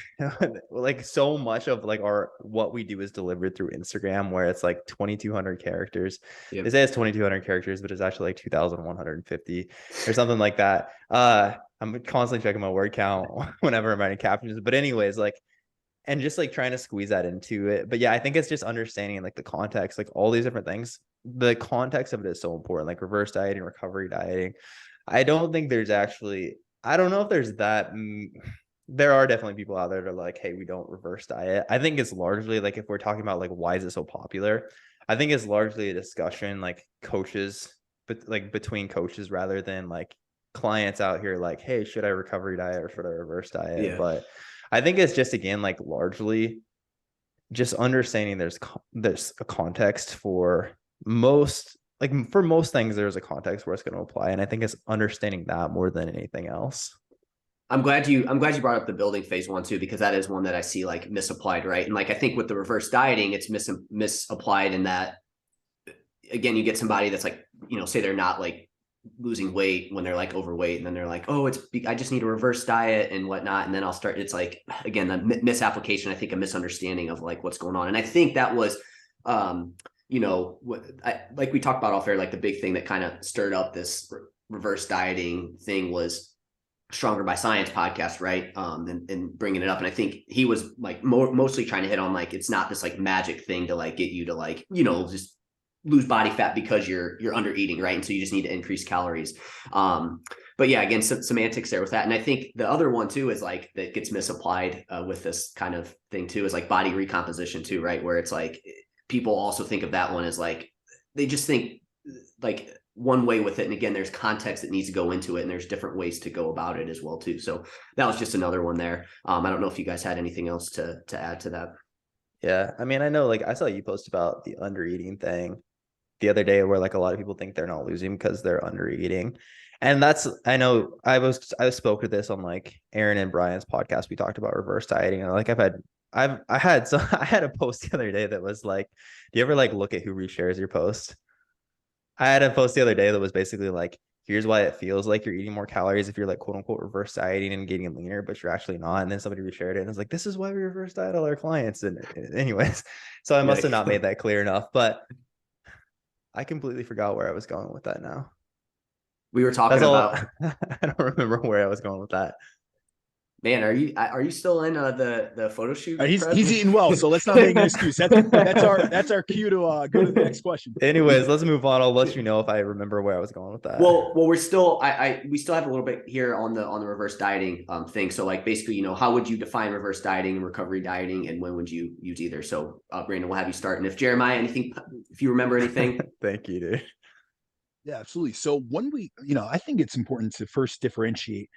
like so much of like our what we do is delivered through Instagram where it's like 2,200 characters. Yep. They say it's 2,200 characters, but it's actually like 2,150 or something like that. I'm constantly checking my word count whenever I'm writing captions. But anyways, like and just like trying to squeeze that into it. But yeah, I think it's just understanding like the context, like all these different things. The context of it is so important, like reverse dieting, recovery dieting. I don't think there's actually I don't know if there's that. There are definitely people out there that are like, hey, we don't reverse diet. I think it's largely like if we're talking about like why is it so popular, I think it's largely a discussion like coaches, but like between coaches rather than like clients out here like, hey, should I recovery diet or should I reverse diet? Yeah. But I think it's just again like largely just understanding there's a context for most for most things there's a context where it's going to apply, and I think it's understanding that more than anything else. I'm glad you brought up the building phase one too, because that is one that I see like misapplied, right? And like I think with the reverse dieting, it's misapplied in that again, you get somebody that's like, say they're not like losing weight when they're like overweight, and then they're like, oh, I just need a reverse diet and whatnot, and then I'll start. It's like again, the misapplication, I think a misunderstanding of like what's going on, and I think that was like we talked about off air, like the big thing that kind of stirred up this reverse dieting thing was Stronger by Science podcast, right? And bringing it up, and I think he was like mostly trying to hit on like it's not this like magic thing to like get you to like just lose body fat because you're under eating, right? And so you just need to increase calories. But yeah, again, some semantics there with that. And I think the other one too is like that gets misapplied with this kind of thing too is like body recomposition too, right? Where it's like people also think of that one as like they just think like one way with it. And again, there's context that needs to go into it, and there's different ways to go about it as well too. So that was just another one there. I don't know if you guys had anything else to add to that. Yeah, I mean, I know like I saw you post about the under eating thing the other day where like a lot of people think they're not losing because they're under eating. And that's, I know I spoke to this on like Aaron and Brian's podcast. We talked about reverse dieting, and like I had a post the other day that was like, do you ever like look at who reshares your post? I had a post the other day that was basically like, here's why it feels like you're eating more calories if you're like quote unquote reverse dieting and getting leaner, but you're actually not. And then somebody reshared it and it's like, this is why we reverse diet all our clients. And anyways, so I must have not made that clear enough, but I completely forgot where I was going with that now. We were talking about. I don't remember where I was going with that. Man, are you still in the photo shoot? He's eating well, so let's not make an excuse. That's our cue to go to the next question. Anyways, let's move on. I'll let you know if I remember where I was going with that. Well, we're still we still have a little bit here on the reverse dieting thing. So like basically, how would you define reverse dieting and recovery dieting, and when would you use either? So Brandon, we'll have you start, and if Jeremiah, if you remember anything. Thank you, dude. Yeah, absolutely. So when I think it's important to first differentiate,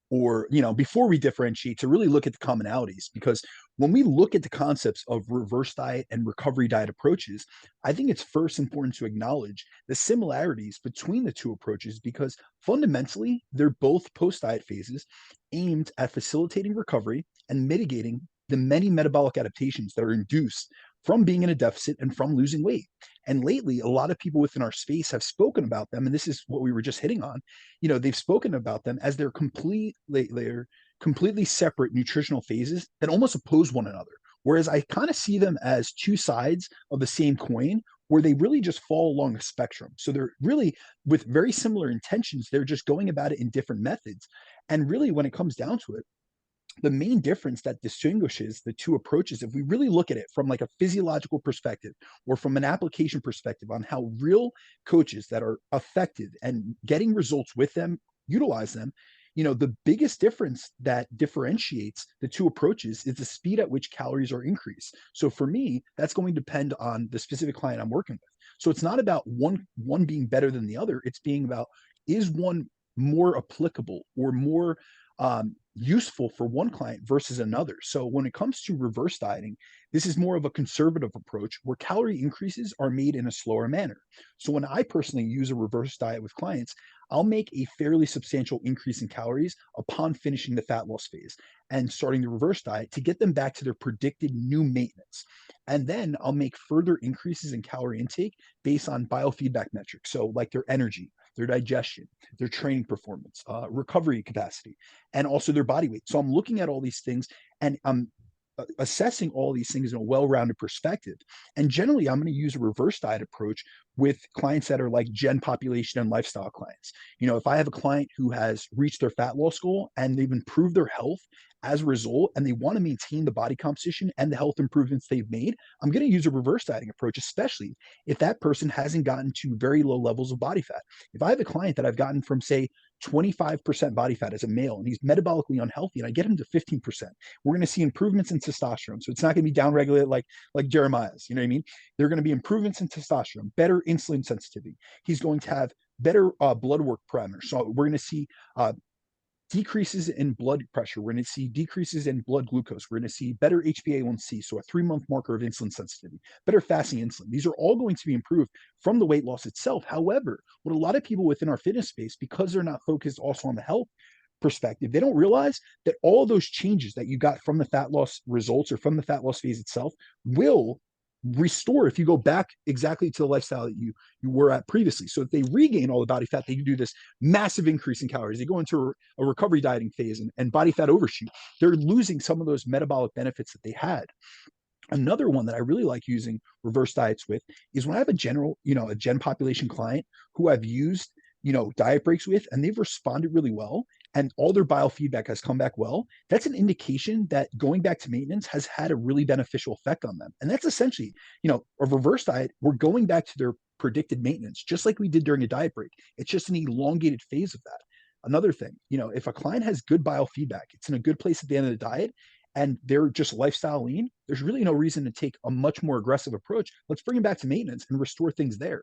or before we differentiate, to really look at the commonalities, because when we look at the concepts of reverse diet and recovery diet approaches, I think it's first important to acknowledge the similarities between the two approaches, because fundamentally they're both post-diet phases aimed at facilitating recovery and mitigating the many metabolic adaptations that are induced from being in a deficit and from losing weight. And lately, a lot of people within our space have spoken about them, and this is what we were just hitting on. They've spoken about them as they're completely separate nutritional phases that almost oppose one another. Whereas I kind of see them as two sides of the same coin, where they really just fall along a spectrum. So they're really with very similar intentions. They're just going about it in different methods. And really, when it comes down to it, the main difference that distinguishes the two approaches, if we really look at it from like a physiological perspective or from an application perspective on how real coaches that are effective and getting results with them utilize them, the biggest difference that differentiates the two approaches is the speed at which calories are increased. So for me, that's going to depend on the specific client I'm working with. So it's not about one being better than the other. It's being about, is one more applicable or more useful for one client versus another. So when it comes to reverse dieting, this is more of a conservative approach where calorie increases are made in a slower manner. So when I personally use a reverse diet with clients, I'll make a fairly substantial increase in calories upon finishing the fat loss phase and starting the reverse diet to get them back to their predicted new maintenance. And then I'll make further increases in calorie intake based on biofeedback metrics. So like their energy, their digestion, their training performance, recovery capacity, and also their body weight. So I'm looking at all these things and I'm assessing all these things in a well-rounded perspective. And generally, I'm going to use a reverse diet approach with clients that are like gen population and lifestyle clients. If I have a client who has reached their fat loss goal and they've improved their health as a result, and they want to maintain the body composition and the health improvements they've made, I'm going to use a reverse dieting approach, especially if that person hasn't gotten to very low levels of body fat. If I have a client that I've gotten from, say, 25% body fat as a male and he's metabolically unhealthy and I get him to 15%, we're going to see improvements in testosterone. So it's not going to be downregulated like Jeremiah's, you know what I mean? There are going to be improvements in testosterone, better insulin sensitivity. He's going to have better blood work parameters. So we're going to see decreases in blood pressure. We're going to see decreases in blood glucose. We're going to see better HbA1c, so a 3-month marker of insulin sensitivity, better fasting insulin. These are all going to be improved from the weight loss itself. However, what a lot of people within our fitness space, because they're not focused also on the health perspective, they don't realize that all those changes that you got from the fat loss results or from the fat loss phase itself will restore if you go back exactly to the lifestyle that you were at previously. So if they regain all the body fat, they can do this massive increase in calories. They go into a recovery dieting phase and body fat overshoot. They're losing some of those metabolic benefits that they had. Another one that I really like using reverse diets with is when I have a gen population client who I've used, diet breaks with, and they've responded really well, and all their biofeedback has come back well. That's an indication that going back to maintenance has had a really beneficial effect on them. And that's essentially, a reverse diet. We're going back to their predicted maintenance, just like we did during a diet break. It's just an elongated phase of that. Another thing, if a client has good biofeedback, it's in a good place at the end of the diet, and they're just lifestyle lean, there's really no reason to take a much more aggressive approach. Let's bring them back to maintenance and restore things there.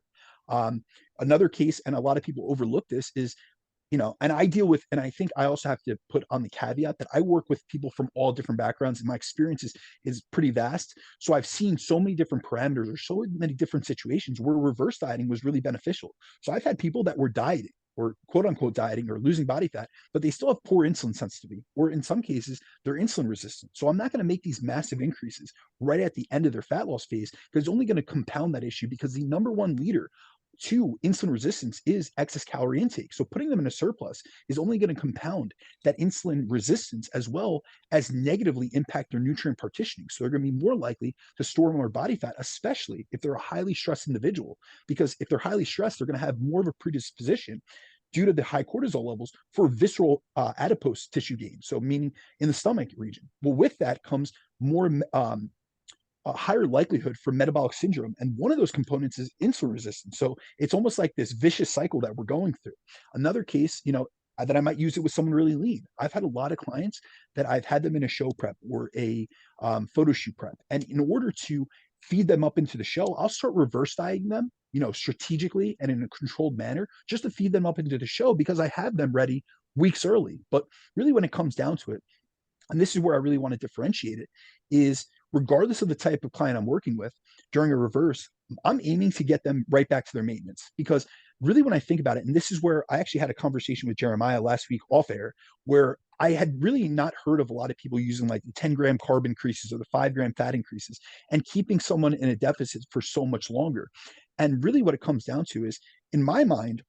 Another case, and a lot of people overlook this, is, and I deal with, and I think I also have to put on the caveat that I work with people from all different backgrounds, and my experience is pretty vast. So I've seen so many different parameters or so many different situations where reverse dieting was really beneficial. So I've had people that were dieting or quote unquote dieting or losing body fat, but they still have poor insulin sensitivity, or in some cases, they're insulin resistant. So I'm not going to make these massive increases right at the end of their fat loss phase, because it's only going to compound that issue, because the number one leader to insulin resistance is excess calorie intake. So putting them in a surplus is only going to compound that insulin resistance, as well as negatively impact their nutrient partitioning. So they're going to be more likely to store more body fat, especially if they're a highly stressed individual, because if they're highly stressed, they're going to have more of a predisposition due to the high cortisol levels for visceral adipose tissue gain. So meaning in the stomach region. Well, with that comes more a higher likelihood for metabolic syndrome. And one of those components is insulin resistance. So it's almost like this vicious cycle that we're going through. Another case, that I might use it with someone really lean. I've had a lot of clients that I've had them in a show prep or a photo shoot prep. And in order to feed them up into the show, I'll start reverse dieting them, strategically and in a controlled manner, just to feed them up into the show, because I have them ready weeks early. But really, when it comes down to it, and this is where I really want to differentiate it, is regardless of the type of client I'm working with during a reverse, I'm aiming to get them right back to their maintenance. Because really, when I think about it, and this is where I actually had a conversation with Jeremiah last week off air, where I had really not heard of a lot of people using like the 10-gram carb increases or the 5-gram fat increases and keeping someone in a deficit for so much longer. And really what it comes down to is, in my mind,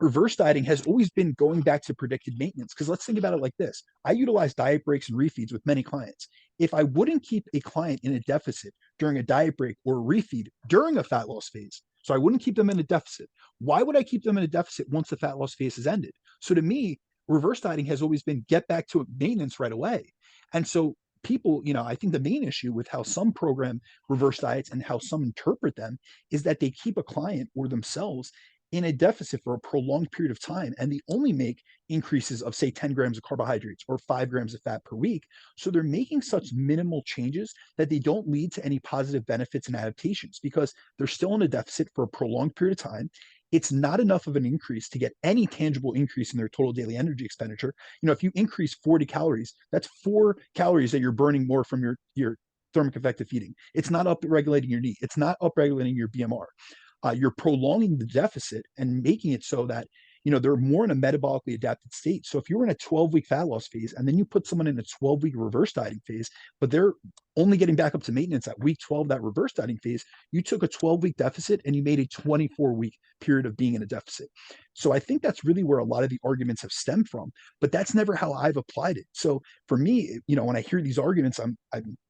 reverse dieting has always been going back to predicted maintenance. Because let's think about it like this. I utilize diet breaks and refeeds with many clients. If I wouldn't keep a client in a deficit during a diet break or a refeed during a fat loss phase, so I wouldn't keep them in a deficit, why would I keep them in a deficit once the fat loss phase has ended? So to me, reverse dieting has always been get back to maintenance right away. And so people, I think the main issue with how some program reverse diets and how some interpret them is that they keep a client or themselves in a deficit for a prolonged period of time, and they only make increases of, say, 10 grams of carbohydrates or 5 grams of fat per week. So they're making such minimal changes that they don't lead to any positive benefits and adaptations, because they're still in a deficit for a prolonged period of time. it's not enough of an increase to get any tangible increase in their total daily energy expenditure. If you increase 40 calories, that's 4 calories that you're burning more from your thermic effective feeding. It's not up regulating your NEAT. It's not up regulating your BMR. You're prolonging the deficit and making it so that they're more in a metabolically adapted state. So if you were in a 12-week fat loss phase and then you put someone in a 12-week reverse dieting phase, but they're only getting back up to maintenance at week 12, that reverse dieting phase, you took a 12-week deficit and you made a 24-week period of being in a deficit. So I think that's really where a lot of the arguments have stemmed from, but that's never how I've applied it. So for me, when I hear these arguments, I'm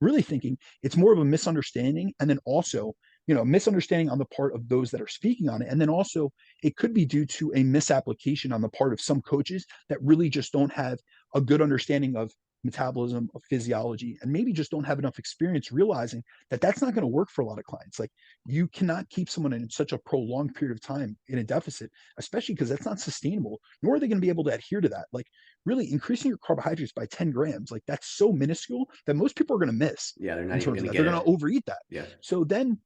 really thinking it's more of a misunderstanding, and then also misunderstanding on the part of those that are speaking on it. And then also it could be due to a misapplication on the part of some coaches that really just don't have a good understanding of metabolism, of physiology, and maybe just don't have enough experience realizing that that's not going to work for a lot of clients. Like, you cannot keep someone in such a prolonged period of time in a deficit, especially because that's not sustainable, nor are they going to be able to adhere to that. Like, really increasing your carbohydrates by 10 grams, like, that's so minuscule that most people are going to miss. Yeah, they're not in even terms of going to that. get They're it. going to overeat that. Yeah. So then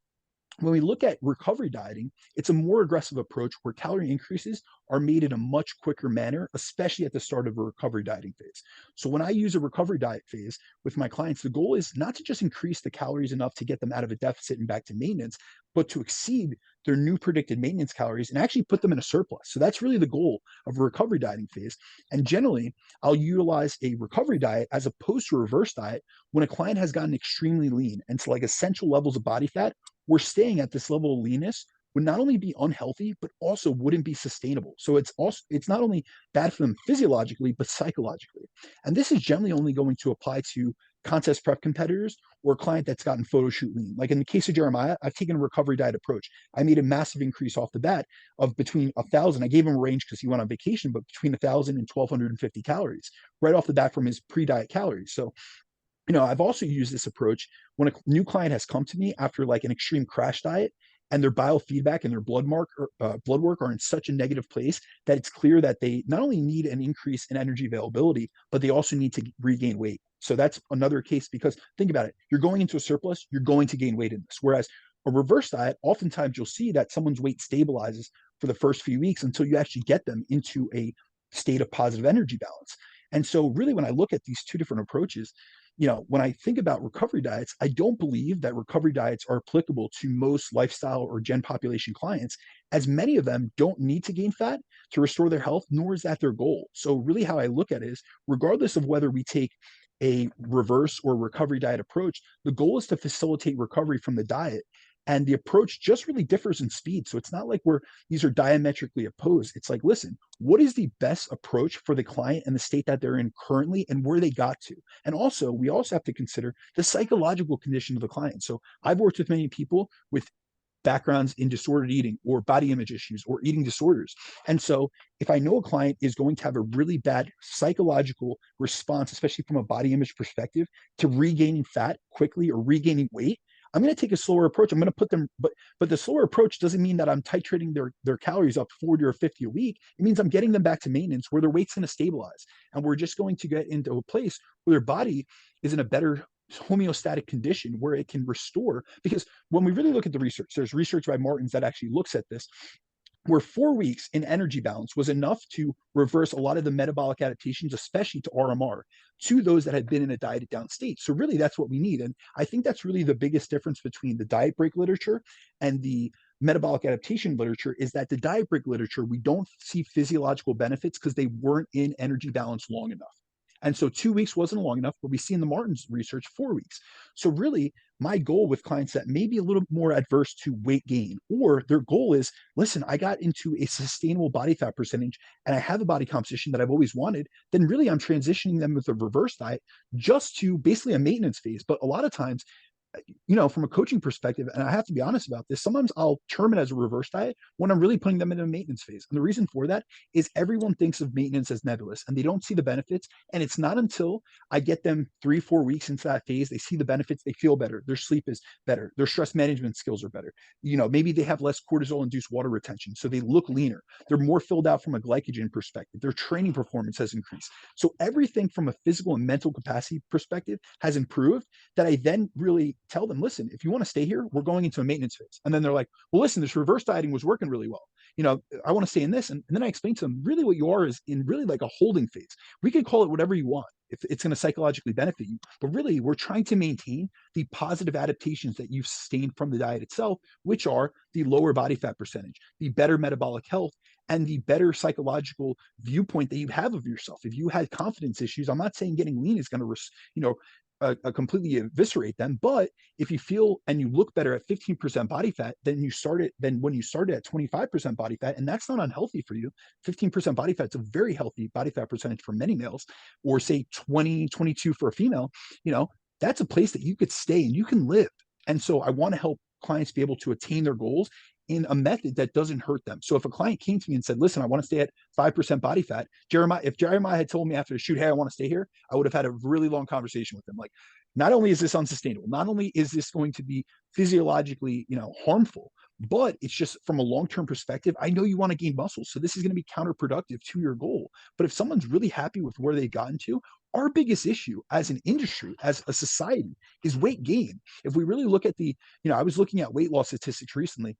when we look at recovery dieting, it's a more aggressive approach where calorie increases are made in a much quicker manner, especially at the start of a recovery dieting phase. So when I use a recovery diet phase with my clients, the goal is not to just increase the calories enough to get them out of a deficit and back to maintenance, but to exceed their new predicted maintenance calories and actually put them in a surplus. So that's really the goal of a recovery dieting phase. And generally, I'll utilize a recovery diet as opposed to a reverse diet when a client has gotten extremely lean. And so, like, essential levels of body fat, we're staying at this level of leanness would not only be unhealthy, but also wouldn't be sustainable. So it's not only bad for them physiologically, but psychologically. And this is generally only going to apply to contest prep competitors or a client that's gotten Photoshoot lean. Like in the case of Jeremiah, I've taken a recovery diet approach. I made a massive increase off the bat of between 1,000. I gave him a range because he went on vacation, but between 1,000 and 1,250 calories right off the bat from his pre-diet calories. So I've also used this approach when a new client has come to me after like an extreme crash diet and their biofeedback and their blood work are in such a negative place that it's clear that they not only need an increase in energy availability, but they also need to regain weight. So that's another case, because think about it. You're going into a surplus, you're going to gain weight in this. Whereas a reverse diet, oftentimes you'll see that someone's weight stabilizes for the first few weeks until you actually get them into a state of positive energy balance. And so really, when I look at these two different approaches, when I think about recovery diets, I don't believe that recovery diets are applicable to most lifestyle or gen population clients, as many of them don't need to gain fat to restore their health, nor is that their goal. So really how I look at it is, regardless of whether we take a reverse or recovery diet approach, the goal is to facilitate recovery from the diet. And the approach just really differs in speed. So it's not like these are diametrically opposed. It's like, listen, what is the best approach for the client and the state that they're in currently and where they got to? And also, we also have to consider the psychological condition of the client. So I've worked with many people with backgrounds in disordered eating or body image issues or eating disorders. And so if I know a client is going to have a really bad psychological response, especially from a body image perspective, to regaining fat quickly or regaining weight, I'm going to take a slower approach. I'm going to put them, but the slower approach doesn't mean that I'm titrating their calories up 40 or 50 a week. It means I'm getting them back to maintenance where their weight's going to stabilize. And we're just going to get into a place where their body is in a better homeostatic condition where it can restore. Because when we really look at the research, there's research by Martins that actually looks at this, where 4 weeks in energy balance was enough to reverse a lot of the metabolic adaptations, especially to RMR, to those that had been in a dieted down state. So really that's what we need. And I think that's really the biggest difference between the diet break literature and the metabolic adaptation literature, is that the diet break literature, we don't see physiological benefits because they weren't in energy balance long enough. And so 2 weeks wasn't long enough, but we see in the Martins research 4 weeks. So really, my goal with clients that may be a little more adverse to weight gain, or their goal is, listen, I got into a sustainable body fat percentage and I have a body composition that I've always wanted, then really I'm transitioning them with a reverse diet just to basically a maintenance phase. But a lot of times, from a coaching perspective, and I have to be honest about this, sometimes I'll term it as a reverse diet when I'm really putting them in a maintenance phase. And the reason for that is everyone thinks of maintenance as nebulous and they don't see the benefits. And it's not until I get them 3-4 weeks into that phase, they see the benefits, they feel better, their sleep is better, their stress management skills are better. Maybe they have less cortisol-induced water retention, so they look leaner. They're more filled out from a glycogen perspective. Their training performance has increased. So everything from a physical and mental capacity perspective has improved, that I then really tell them, listen, if you want to stay here, we're going into a maintenance phase. And then they're like, well, listen, this reverse dieting was working really well. I want to stay in this. And then I explain to them, really what you are is in really like a holding phase. We can call it whatever you want if it's going to psychologically benefit you. But really, we're trying to maintain the positive adaptations that you've sustained from the diet itself, which are the lower body fat percentage, the better metabolic health, and the better psychological viewpoint that you have of yourself. If you had confidence issues, I'm not saying getting lean is going to, completely eviscerate them. But if you feel and you look better at 15% body fat than when you started at 25% body fat, and that's not unhealthy for you. 15% body fat is a very healthy body fat percentage for many males, or say 20, 22 for a female, that's a place that you could stay and you can live. And so I want to help clients be able to attain their goals in a method that doesn't hurt them. So if a client came to me and said, listen, I want to stay at 5% body fat, if Jeremiah had told me after the shoot, hey, I want to stay here, I would have had a really long conversation with him. Like, not only is this unsustainable, not only is this going to be physiologically, harmful, but it's just from a long-term perspective, I know you want to gain muscle. So this is going to be counterproductive to your goal. But if someone's really happy with where they've gotten to, our biggest issue as an industry, as a society, is weight gain. If we really look at I was looking at weight loss statistics recently,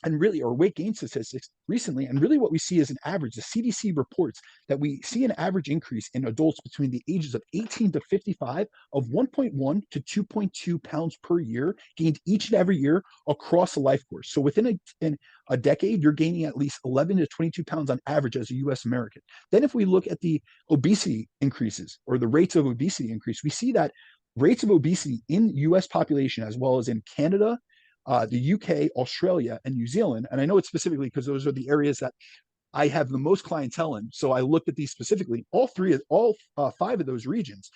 or weight gain statistics recently, and really what we see is an average. The CDC reports that we see an average increase in adults between the ages of 18 to 55 of 1.1 to 2.2 pounds per year gained each and every year across the life course. So within a decade, you're gaining at least 11 to 22 pounds on average as a US American. Then if we look at the obesity increases, or the rates of obesity increase, we see that rates of obesity in US population, as well as in Canada, the UK, Australia, and New Zealand. And I know it specifically because those are the areas that I have the most clientele in. So I looked at these specifically. All five of those regions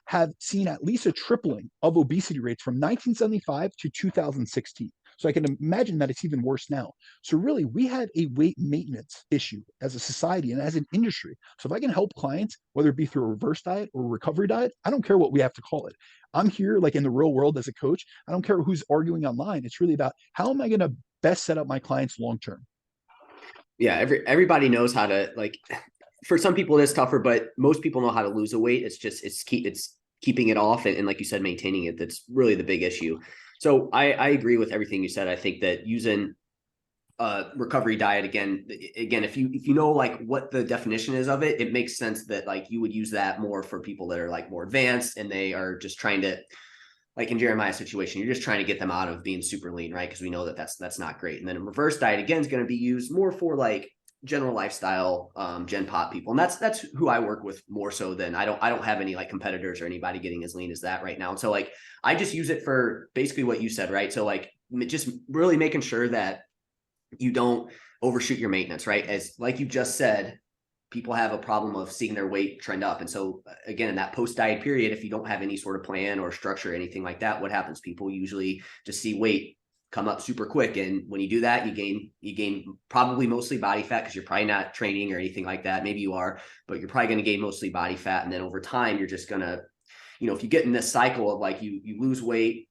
have seen at least a tripling of obesity rates from 1975 to 2016. So I can imagine that it's even worse now. So really, we have a weight maintenance issue as a society and as an industry. So if I can help clients, whether it be through a reverse diet or a recovery diet, I don't care what we have to call it. I'm here like in the real world as a coach. I don't care who's arguing online. It's really about how am I going to best set up my clients long-term? Yeah. Everybody knows how to, like, for some people it's tougher, but most people know how to lose a weight. It's just, it's keeping it off. And like you said, maintaining it. That's really the big issue. So I agree with everything you said. I think that using recovery diet again, if you know like what the definition is of it, it makes sense that like you would use that more for people that are like more advanced and they are just trying to, like in Jeremiah's situation, you're just trying to get them out of being super lean, right? Because we know that that's not great. And then a reverse diet again is going to be used more for like general lifestyle, gen pop people. And that's who I work with more so than I don't have any like competitors or anybody getting as lean as that right now. And so like, I just use it for basically what you said, right? So like just really making sure that you don't overshoot your maintenance, right? As like you just said, people have a problem of seeing their weight trend up. And so again, in that post-diet period, if you don't have any sort of plan or structure or anything like that, what happens? People usually just see weight come up super quick. And when you do that, you gain probably mostly body fat because you're probably not training or anything like that. Maybe you are, but you're probably going to gain mostly body fat. And then over time, you're just going to, if you get in this cycle of like you lose weight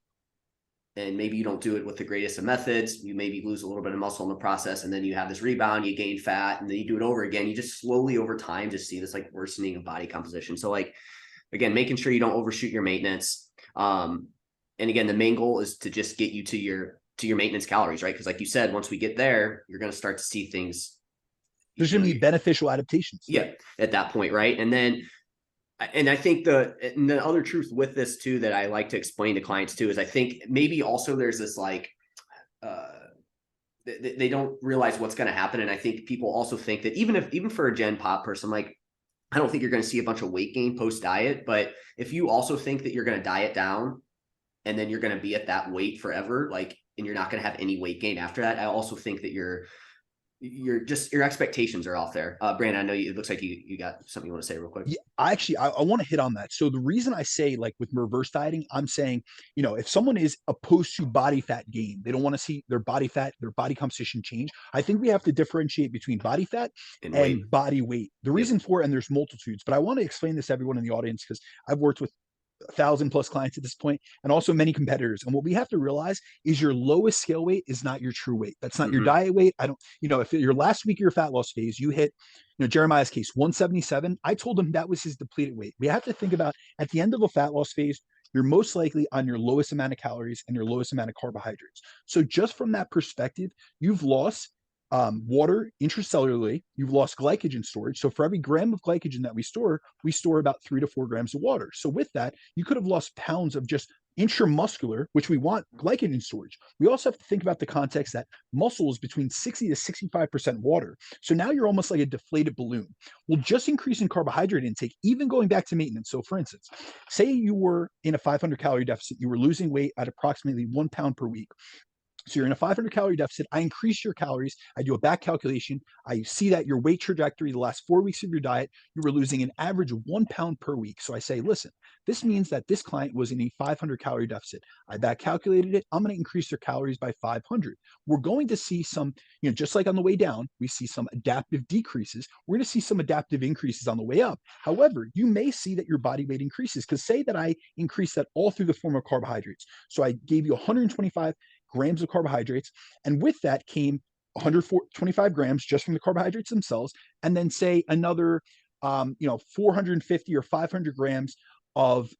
and maybe you don't do it with the greatest of methods, you maybe lose a little bit of muscle in the process. And then you have this rebound, you gain fat, and then you do it over again. You just slowly over time just see this like worsening of body composition. So like, again, making sure you don't overshoot your maintenance. And again, the main goal is to just get you to your maintenance calories, right? Because like you said, once we get there, you're going to start to see things. There's going to be beneficial adaptations. Yeah, at that point, right? And I think the other truth with this too that I like to explain to clients too is I think maybe also there's this like they don't realize what's going to happen, and I think people also think that even for a gen pop person, like I don't think you're going to see a bunch of weight gain post diet, but if you also think that you're going to diet down and then you're going to be at that weight forever, like, and you're not going to have any weight gain after that, I also think that your expectations are off there. Brandon, I know it looks like you got something you want to say real quick. Yeah, I want to hit on that. So the reason I say like with reverse dieting, I'm saying, if someone is opposed to body fat gain, they don't want to see their body fat, their body composition change. I think we have to differentiate between body fat and body weight. The reason for it, and there's multitudes, but I want to explain this to everyone in the audience because I've worked with 1,000+ clients at this point, and also many competitors. And what we have to realize is your lowest scale weight is not your true weight. That's not your diet weight. If your last week of your fat loss phase, you hit, Jeremiah's case, 177, I told him that was his depleted weight. We have to think about at the end of a fat loss phase, you're most likely on your lowest amount of calories and your lowest amount of carbohydrates. So just from that perspective, you've lost water intracellularly, you've lost glycogen storage. So for every gram of glycogen that we store about 3 to 4 grams of water. So with that, you could have lost pounds of just intramuscular, which we want glycogen storage. We also have to think about the context that muscle is between 60 to 65% water. So now you're almost like a deflated balloon. Well, just increasing carbohydrate intake, even going back to maintenance. So for instance, say you were in a 500 calorie deficit, you were losing weight at approximately 1 pound per week. So you're in a 500 calorie deficit. I increase your calories. I do a back calculation. I see that your weight trajectory, the last 4 weeks of your diet, you were losing an average of 1 pound per week. So I say, listen, this means that this client was in a 500 calorie deficit. I back calculated it. I'm going to increase their calories by 500. We're going to see some, just like on the way down, we see some adaptive decreases. We're going to see some adaptive increases on the way up. However, you may see that your body weight increases because say that I increase that all through the form of carbohydrates. So I gave you 125 grams of carbohydrates. And with that came 125 grams just from the carbohydrates themselves. And then say another, 450 or 500 grams of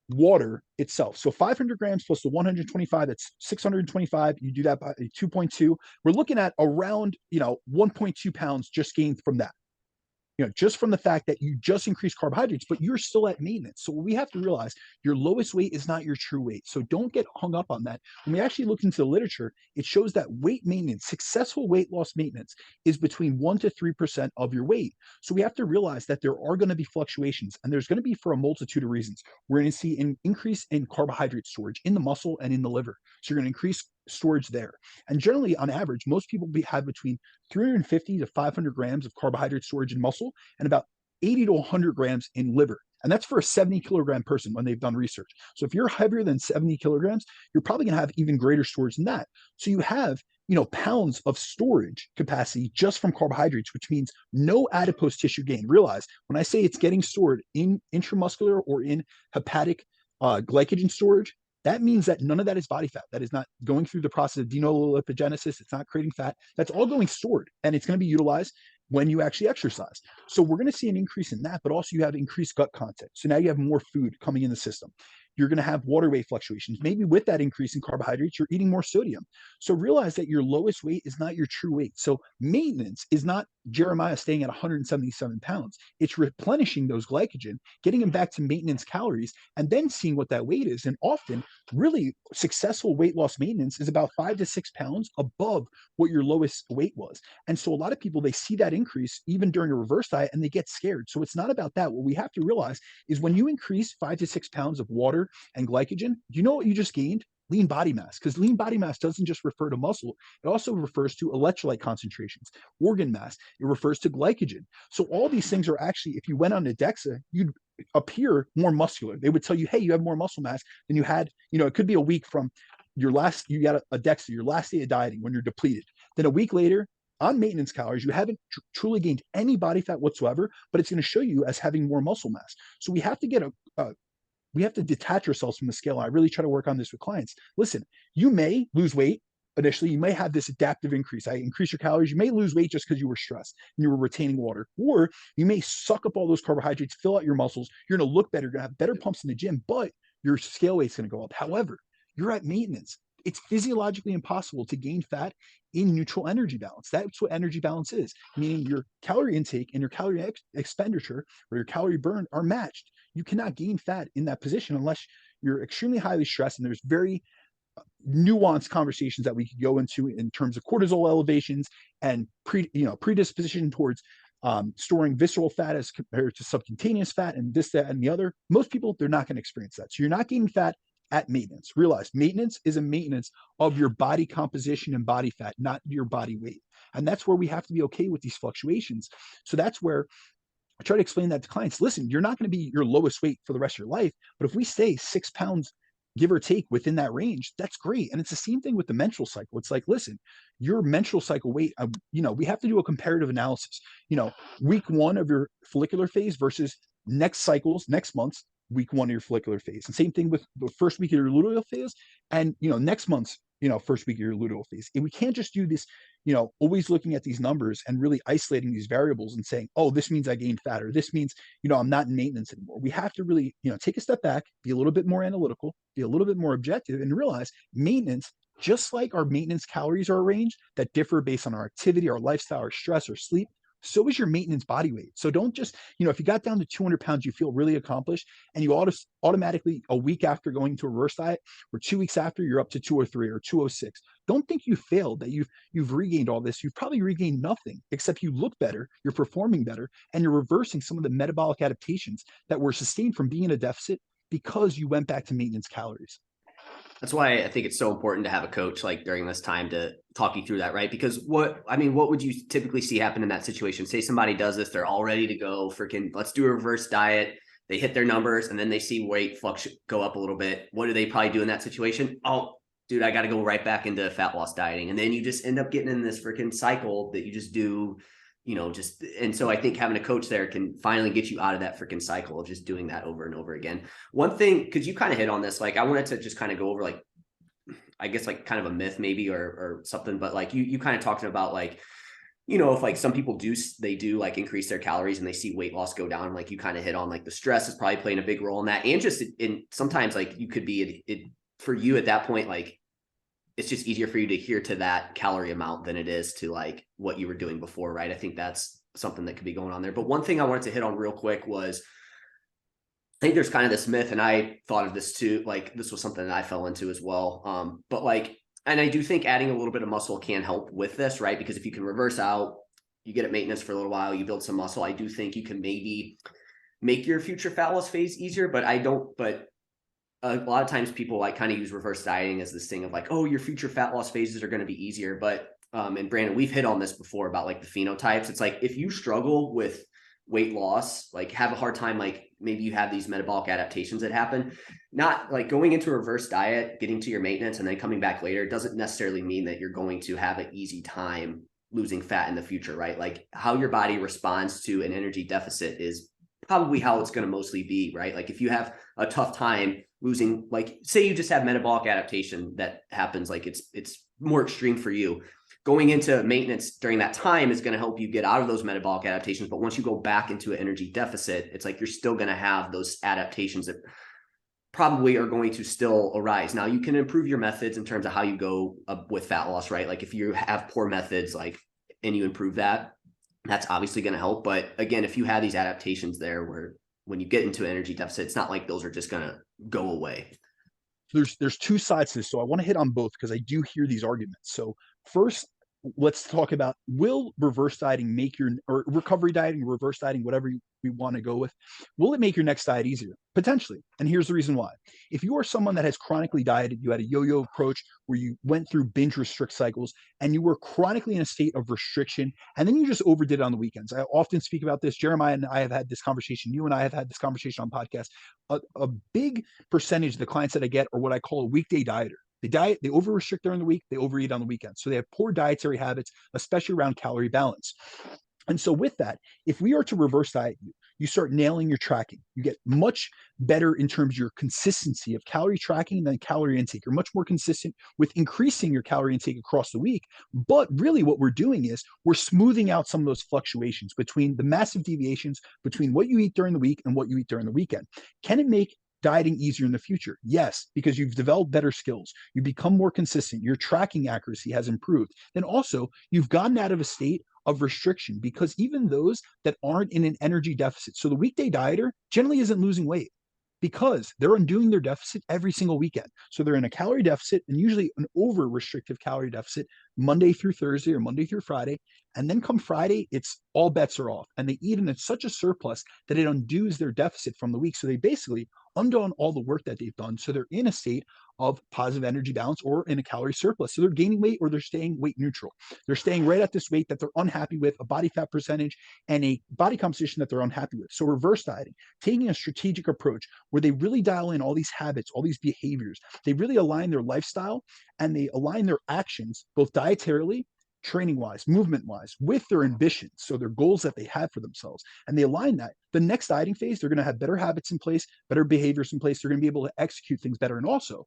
water itself. So 500 grams plus the 125, that's 625. You do that by 2.2. We're looking at around, 1.2 pounds just gained from that. Just from the fact that you just increased carbohydrates, but you're still at maintenance. So we have to realize your lowest weight is not your true weight. So don't get hung up on that. When we actually look into the literature, it shows that weight maintenance, successful weight loss maintenance, is between 1 to 3% of your weight. So we have to realize that there are going to be fluctuations, and there's going to be for a multitude of reasons. We're going to see an increase in carbohydrate storage in the muscle and in the liver. So you're going to increase storage there. And generally, on average, most people have between 350 to 500 grams of carbohydrate storage in muscle and about 80 to 100 grams in liver. And that's for a 70 kilogram person when they've done research. So if you're heavier than 70 kilograms, you're probably going to have even greater storage than that. So you have, pounds of storage capacity just from carbohydrates, which means no adipose tissue gain. Realize when I say it's getting stored in intramuscular or in hepatic glycogen storage, that means that none of that is body fat. That is not going through the process of de novo lipogenesis. It's not creating fat. That's all going stored, and it's going to be utilized when you actually exercise. So we're going to see an increase in that, but also you have increased gut content. So now you have more food coming in the system. You're going to have water weight fluctuations. Maybe with that increase in carbohydrates, you're eating more sodium. So realize that your lowest weight is not your true weight. So maintenance is not Jeremiah staying at 177 pounds. It's replenishing those glycogen, getting them back to maintenance calories, and then seeing what that weight is. And often, really successful weight loss maintenance is about 5 to 6 pounds above what your lowest weight was. And so a lot of people, they see that increase even during a reverse diet and they get scared. So it's not about that. What we have to realize is when you increase 5 to 6 pounds of water and glycogen, do you know what you just gained? Lean body mass, because lean body mass doesn't just refer to muscle. It also refers to electrolyte concentrations, organ mass. It refers to glycogen. So all these things are actually, if you went on a DEXA, you'd appear more muscular. They would tell you, hey, you have more muscle mass than you had. It could be a week from you got a DEXA, your last day of dieting when you're depleted. Then a week later, on maintenance calories, you haven't truly gained any body fat whatsoever, but it's going to show you as having more muscle mass. So we have to we have to detach ourselves from the scale. I really try to work on this with clients. Listen, you may lose weight initially. You may have this adaptive increase. I increase your calories. You may lose weight just because you were stressed and you were retaining water, or you may suck up all those carbohydrates, fill out your muscles. You're going to look better. You're going to have better pumps in the gym, but your scale weight's going to go up. However, you're at maintenance. It's physiologically impossible to gain fat in neutral energy balance. That's what energy balance is, meaning your calorie intake and your calorie expenditure or your calorie burn are matched. You cannot gain fat in that position unless you're extremely highly stressed. And there's very nuanced conversations that we could go into in terms of cortisol elevations and predisposition towards storing visceral fat as compared to subcutaneous fat and this, that, and the other. Most people, they're not going to experience that. So you're not gaining fat at maintenance. Realize maintenance is a maintenance of your body composition and body fat, not your body weight. And that's where we have to be okay with these fluctuations. So that's where I try to explain that to clients. Listen, you're not going to be your lowest weight for the rest of your life, but if we stay 6 pounds, give or take, within that range, that's great. And it's the same thing with the menstrual cycle. It's like, listen, your menstrual cycle weight, we have to do a comparative analysis. Week 1 of your follicular phase versus next month's week 1 of your follicular phase. And same thing with the first week of your luteal phase and next month's first week of your luteal phase. And we can't just do this, always looking at these numbers and really isolating these variables and saying, oh, this means I gained fat, or this means, I'm not in maintenance anymore. We have to really, take a step back, be a little bit more analytical, be a little bit more objective, and realize maintenance, just like our maintenance calories are arranged that differ based on our activity, our lifestyle, our stress, or sleep, so is your maintenance body weight. So don't just, if you got down to 200 pounds, you feel really accomplished, and you automatically, a week after going to a reverse diet, or 2 weeks after, you're up to 203 or 206. Don't think you failed, that you've regained all this. You've probably regained nothing, except you look better, you're performing better, and you're reversing some of the metabolic adaptations that were sustained from being in a deficit because you went back to maintenance calories. That's why I think it's so important to have a coach like during this time to talk you through that, right? Because what would you typically see happen in that situation? Say somebody does this, they're all ready to go, freaking, let's do a reverse diet. They hit their numbers and then they see weight go up a little bit. What do they probably do in that situation? Oh, dude, I got to go right back into fat loss dieting. And then you just end up getting in this freaking cycle that you just do, and so I think having a coach there can finally get you out of that freaking cycle of just doing that over and over again. One thing, because you kind of hit on this, like I wanted to just kind of go over like, I guess like kind of a myth maybe or something, but like you kind of talked about like, if like some people they do like increase their calories and they see weight loss go down, like you kind of hit on like the stress is probably playing a big role in that. And just sometimes like you could be for you at that point, like it's just easier for you to adhere to that calorie amount than it is to like what you were doing before, right? I think that's something that could be going on there. But one thing I wanted to hit on real quick was, I think there's kind of this myth, and I thought of this too, like this was something that I fell into as well. But like, and I do think adding a little bit of muscle can help with this, right? Because if you can reverse out, you get at maintenance for a little while, you build some muscle, I do think you can maybe make your future fat loss phase easier, but a lot of times people like kind of use reverse dieting as this thing of like, oh, your future fat loss phases are going to be easier. But, and Brandon, we've hit on this before about like the phenotypes. It's like, if you struggle with weight loss, like have a hard time, like maybe you have these metabolic adaptations that happen, not like going into a reverse diet, getting to your maintenance and then coming back later doesn't necessarily mean that you're going to have an easy time losing fat in the future, right? Like how your body responds to an energy deficit is probably how it's going to mostly be, right? Like if you have a tough time losing, like say you just have metabolic adaptation that happens, like it's more extreme for you, going into maintenance during that time is going to help you get out of those metabolic adaptations. But once you go back into an energy deficit, it's like you're still going to have those adaptations that probably are going to still arise. Now you can improve your methods in terms of how you go with fat loss, right? Like if you have poor methods, like, and you improve that, that's obviously going to help. But again, if you have these adaptations there where when you get into an energy deficit, it's not like those are just going to go away. There's two sides to this. So I want to hit on both because I do hear these arguments. So first, let's talk about, will reverse dieting make or recovery dieting, reverse dieting, whatever we want to go with, will it make your next diet easier? Potentially. And here's the reason why. If you are someone that has chronically dieted, you had a yo-yo approach where you went through binge restrict cycles and you were chronically in a state of restriction, and then you just overdid it on the weekends. I often speak about this. Jeremiah and I have had this conversation. You and I have had this conversation on podcasts. A big percentage of the clients that I get are what I call a weekday dieter. They diet, they over restrict during the week, they overeat on the weekends. So they have poor dietary habits, especially around calorie balance. And so with that, if we are to reverse diet you, you start nailing your tracking. You get much better in terms of your consistency of calorie tracking and calorie intake. You're much more consistent with increasing your calorie intake across the week. But really what we're doing is we're smoothing out some of those fluctuations between the massive deviations between what you eat during the week and what you eat during the weekend. Can it make dieting easier in the future? Yes, because you've developed better skills. You become more consistent. Your tracking accuracy has improved. Then also, you've gotten out of a state of restriction, because even those that aren't in an energy deficit, so the weekday dieter generally isn't losing weight because they're undoing their deficit every single weekend. So they're in a calorie deficit, and usually an over restrictive calorie deficit Monday through Thursday or Monday through Friday. And then come Friday, it's all bets are off. And they eat in such a surplus that it undoes their deficit from the week. So they basically undone all the work that they've done. So they're in a state of positive energy balance or in a calorie surplus. So they're gaining weight or they're staying weight neutral. They're staying right at this weight that they're unhappy with, a body fat percentage and a body composition that they're unhappy with. So reverse dieting, taking a strategic approach where they really dial in all these habits, all these behaviors. They really align their lifestyle and they align their actions, both dietarily training wise, movement wise, with their ambitions. So their goals that they have for themselves, and they align that. The next dieting phase, they're going to have better habits in place, better behaviors in place. They're going to be able to execute things better. And also,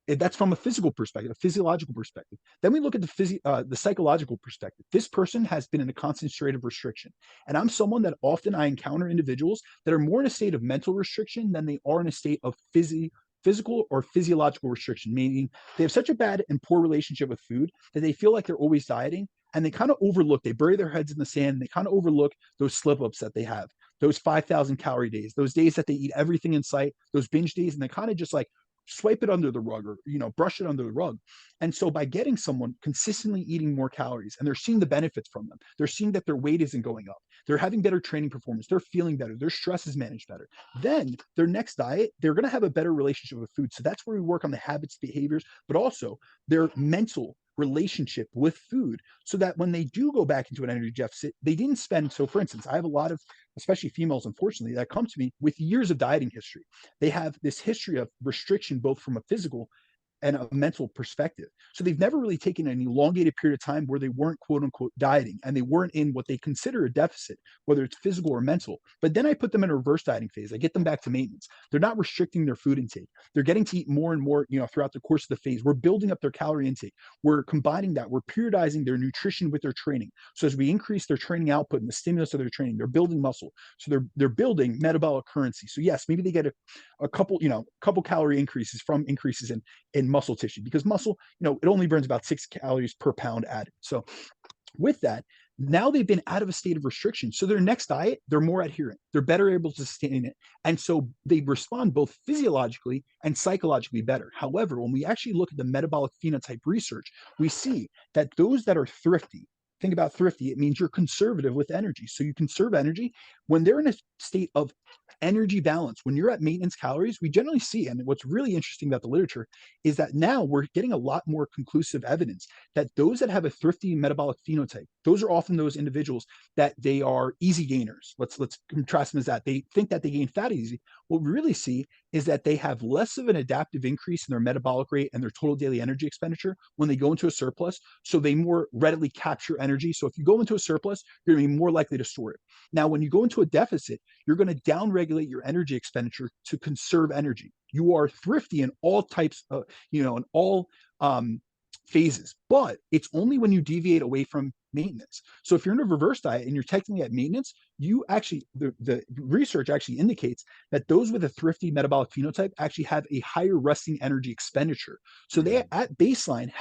that's from a physical perspective, a physiological perspective. Then we look at the psychological perspective. This person has been in a constant state of restriction. And I'm someone that often I encounter individuals that are more in a state of mental restriction than they are in a state of physical or physiological restriction, meaning they have such a bad and poor relationship with food that they feel like they're always dieting, and they kind of overlook, they bury their heads in the sand, and they kind of overlook those slip ups that they have, those 5,000 calorie days, those days that they eat everything in sight, those binge days, and they kind of just like swipe it under the rug, or brush it under the rug. And so by getting someone consistently eating more calories, and they're seeing the benefits from them, they're seeing that their weight isn't going up, they're having better training performance, they're feeling better, their stress is managed better, then their next diet, they're going to have a better relationship with food. So that's where we work on the habits, behaviors, but also their mental relationship with food, so that when they do go back into an energy deficit, they didn't spend. So for instance, I have a lot of, especially females, unfortunately, that come to me with years of dieting history. They have this history of restriction, both from a physical and a mental perspective. So they've never really taken an elongated period of time where they weren't quote unquote dieting, and they weren't in what they consider a deficit, whether it's physical or mental. But then I put them in a reverse dieting phase. I get them back to maintenance. They're not restricting their food intake. They're getting to eat more and more, throughout the course of the phase. We're building up their calorie intake. We're combining that. We're periodizing their nutrition with their training. So as we increase their training output and the stimulus of their training, they're building muscle. So they're building metabolic currency. So yes, maybe they get a couple calorie increases from increases in muscle tissue, because muscle, it only burns about 6 calories per pound added. So with that, now they've been out of a state of restriction. So their next diet, they're more adherent. They're better able to sustain it. And so they respond both physiologically and psychologically better. However, when we actually look at the metabolic phenotype research, we see that those that are thrifty, think about thrifty, it means you're conservative with energy. So you conserve energy when they're in a state of energy balance. When you're at maintenance calories, we generally see, and what's really interesting about the literature is that now we're getting a lot more conclusive evidence that those that have a thrifty metabolic phenotype, those are often those individuals that they are easy gainers. Let's contrast them as that. They think that they gain fat easy. What we really see is that they have less of an adaptive increase in their metabolic rate and their total daily energy expenditure when they go into a surplus. So they more readily capture energy. So if you go into a surplus, you're going to be more likely to store it. Now, when you go into a deficit, you're going to downregulate your energy expenditure to conserve energy. You are thrifty in all types of, in all phases, but it's only when you deviate away from maintenance. So if you're in a reverse diet and you're technically at maintenance, you actually, the research actually indicates that those with a thrifty metabolic phenotype actually have a higher resting energy expenditure. So they at baseline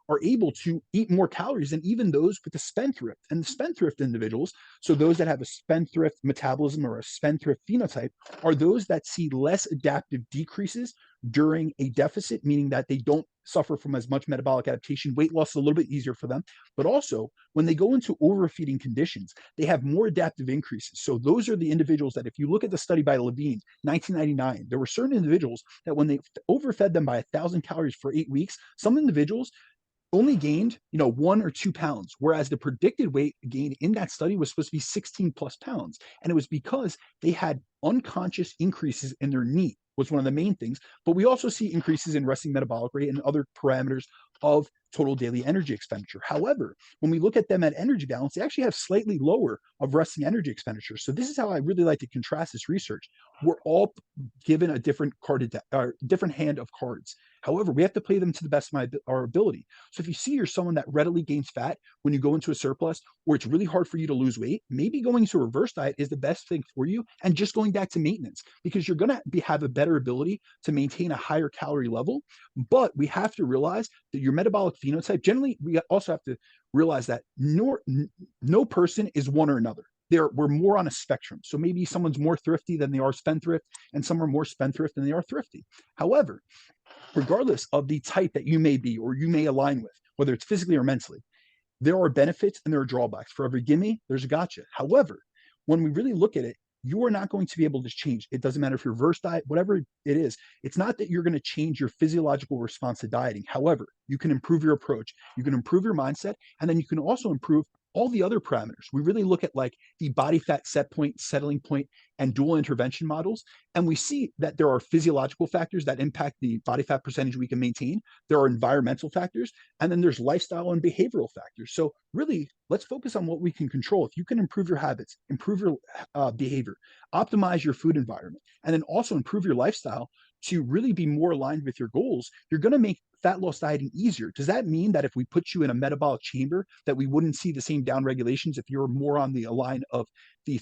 are able to eat more calories than even those with the spendthrift. And the spendthrift individuals, so those that have a spendthrift metabolism or a spendthrift phenotype, are those that see less adaptive decreases during a deficit, meaning that they don't suffer from as much metabolic adaptation. Weight loss is a little bit easier for them, but also when they go into overfeeding conditions, they have more adaptive increases. So those are the individuals that, if you look at the study by Levine, 1999, there were certain individuals that when they overfed them by 1,000 calories for 8 weeks, some individuals only gained 1 or 2 pounds, whereas the predicted weight gain in that study was supposed to be 16 plus pounds. And it was because they had unconscious increases in their NEAT, was one of the main things. But we also see increases in resting metabolic rate and other parameters of total daily energy expenditure. However, when we look at them at energy balance, they actually have slightly lower of resting energy expenditure. So this is how I really like to contrast this research. We're all given a different different hand of cards. However, we have to play them to the best of our ability. So if you see you're someone that readily gains fat when you go into a surplus, or it's really hard for you to lose weight, maybe going to a reverse diet is the best thing for you, and just going back to maintenance, because you're going to have a better ability to maintain a higher calorie level. But we have to realize that your metabolic phenotype, generally, we also have to realize that no person is one or another. We're more on a spectrum. So maybe someone's more thrifty than they are spendthrift, and some are more spendthrift than they are thrifty. However, regardless of the type that you may be or you may align with, whether it's physically or mentally, there are benefits and there are drawbacks. For every gimme, there's a gotcha. However, when we really look at it, you are not going to be able to change. It doesn't matter if you're reverse diet, whatever it is. It's not that you're going to change your physiological response to dieting. However, you can improve your approach, you can improve your mindset, and then you can also improve all the other parameters. We really look at like the body fat set point, settling point, and dual intervention models. And we see that there are physiological factors that impact the body fat percentage we can maintain. There are environmental factors, and then there's lifestyle and behavioral factors. So really, let's focus on what we can control. If you can improve your habits, improve your behavior, optimize your food environment, and then also improve your lifestyle to really be more aligned with your goals, you're going to make fat loss dieting easier. Does that mean that if we put you in a metabolic chamber that we wouldn't see the same down regulations if you're more on the line of the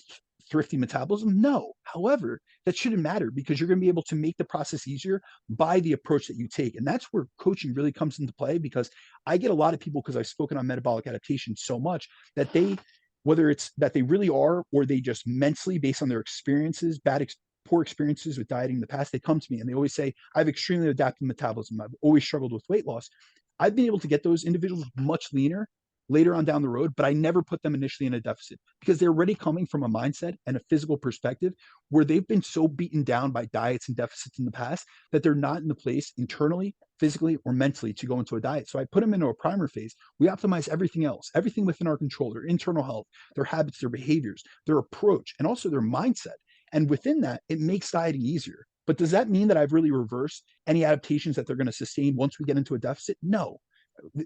thrifty metabolism? No. However, that shouldn't matter because you're going to be able to make the process easier by the approach that you take. And that's where coaching really comes into play, because I get a lot of people, because I've spoken on metabolic adaptation so much, that they, whether it's that they really are, or they just mentally, based on their experiences, poor experiences with dieting in the past, they come to me and they always say, I have extremely adaptive metabolism. I've always struggled with weight loss. I've been able to get those individuals much leaner later on down the road, but I never put them initially in a deficit because they're already coming from a mindset and a physical perspective where they've been so beaten down by diets and deficits in the past that they're not in the place internally, physically, or mentally to go into a diet. So I put them into a primer phase. We optimize everything else, everything within our control, their internal health, their habits, their behaviors, their approach, and also their mindset. And within that, it makes dieting easier. But does that mean that I've really reversed any adaptations that they're going to sustain once we get into a deficit? No.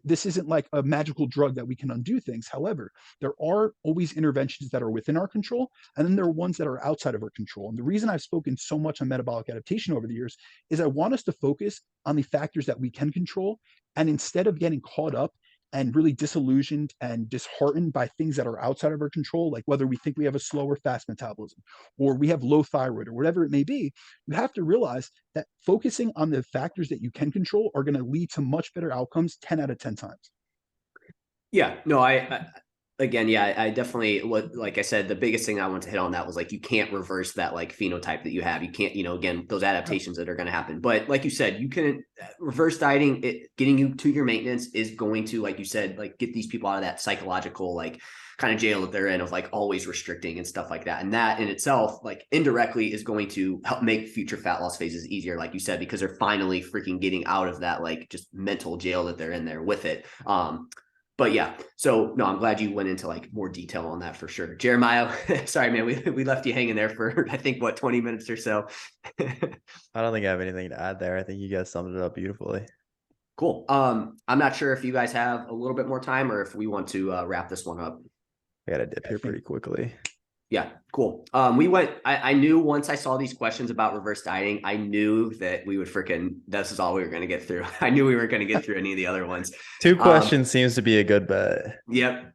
This isn't like a magical drug that we can undo things. However, there are always interventions that are within our control, and then there are ones that are outside of our control. And the reason I've spoken so much on metabolic adaptation over the years is I want us to focus on the factors that we can control. And instead of getting caught up and really disillusioned and disheartened by things that are outside of our control, like whether we think we have a slow or fast metabolism, or we have low thyroid, or whatever it may be, you have to realize that focusing on the factors that you can control are going to lead to much better outcomes 10 out of 10 times. Yeah, no, I again, yeah, I definitely, like I said, the biggest thing I want to hit on that was like, you can't reverse that like phenotype that you have. You can't, again, those adaptations that are going to happen. But like you said, you can reverse dieting, getting you to your maintenance is going to, like you said, like get these people out of that psychological, like kind of jail that they're in of like always restricting and stuff like that. And that in itself, like indirectly is going to help make future fat loss phases easier, like you said, because they're finally freaking getting out of that, like just mental jail that they're in there with it. But yeah, so no, I'm glad you went into like more detail on that for sure. Jeremiah, sorry, man, we left you hanging there for, I think, what, 20 minutes or so. I don't think I have anything to add there. I think you guys summed it up beautifully. Cool. I'm not sure if you guys have a little bit more time or if we want to wrap this one up. I got to dip here pretty quickly. Yeah, cool. I knew once I saw these questions about reverse dieting, I knew that we would this is all we were going to get through. I knew we weren't going to get through any of the other ones. 2 questions seems to be a good bet. Yep.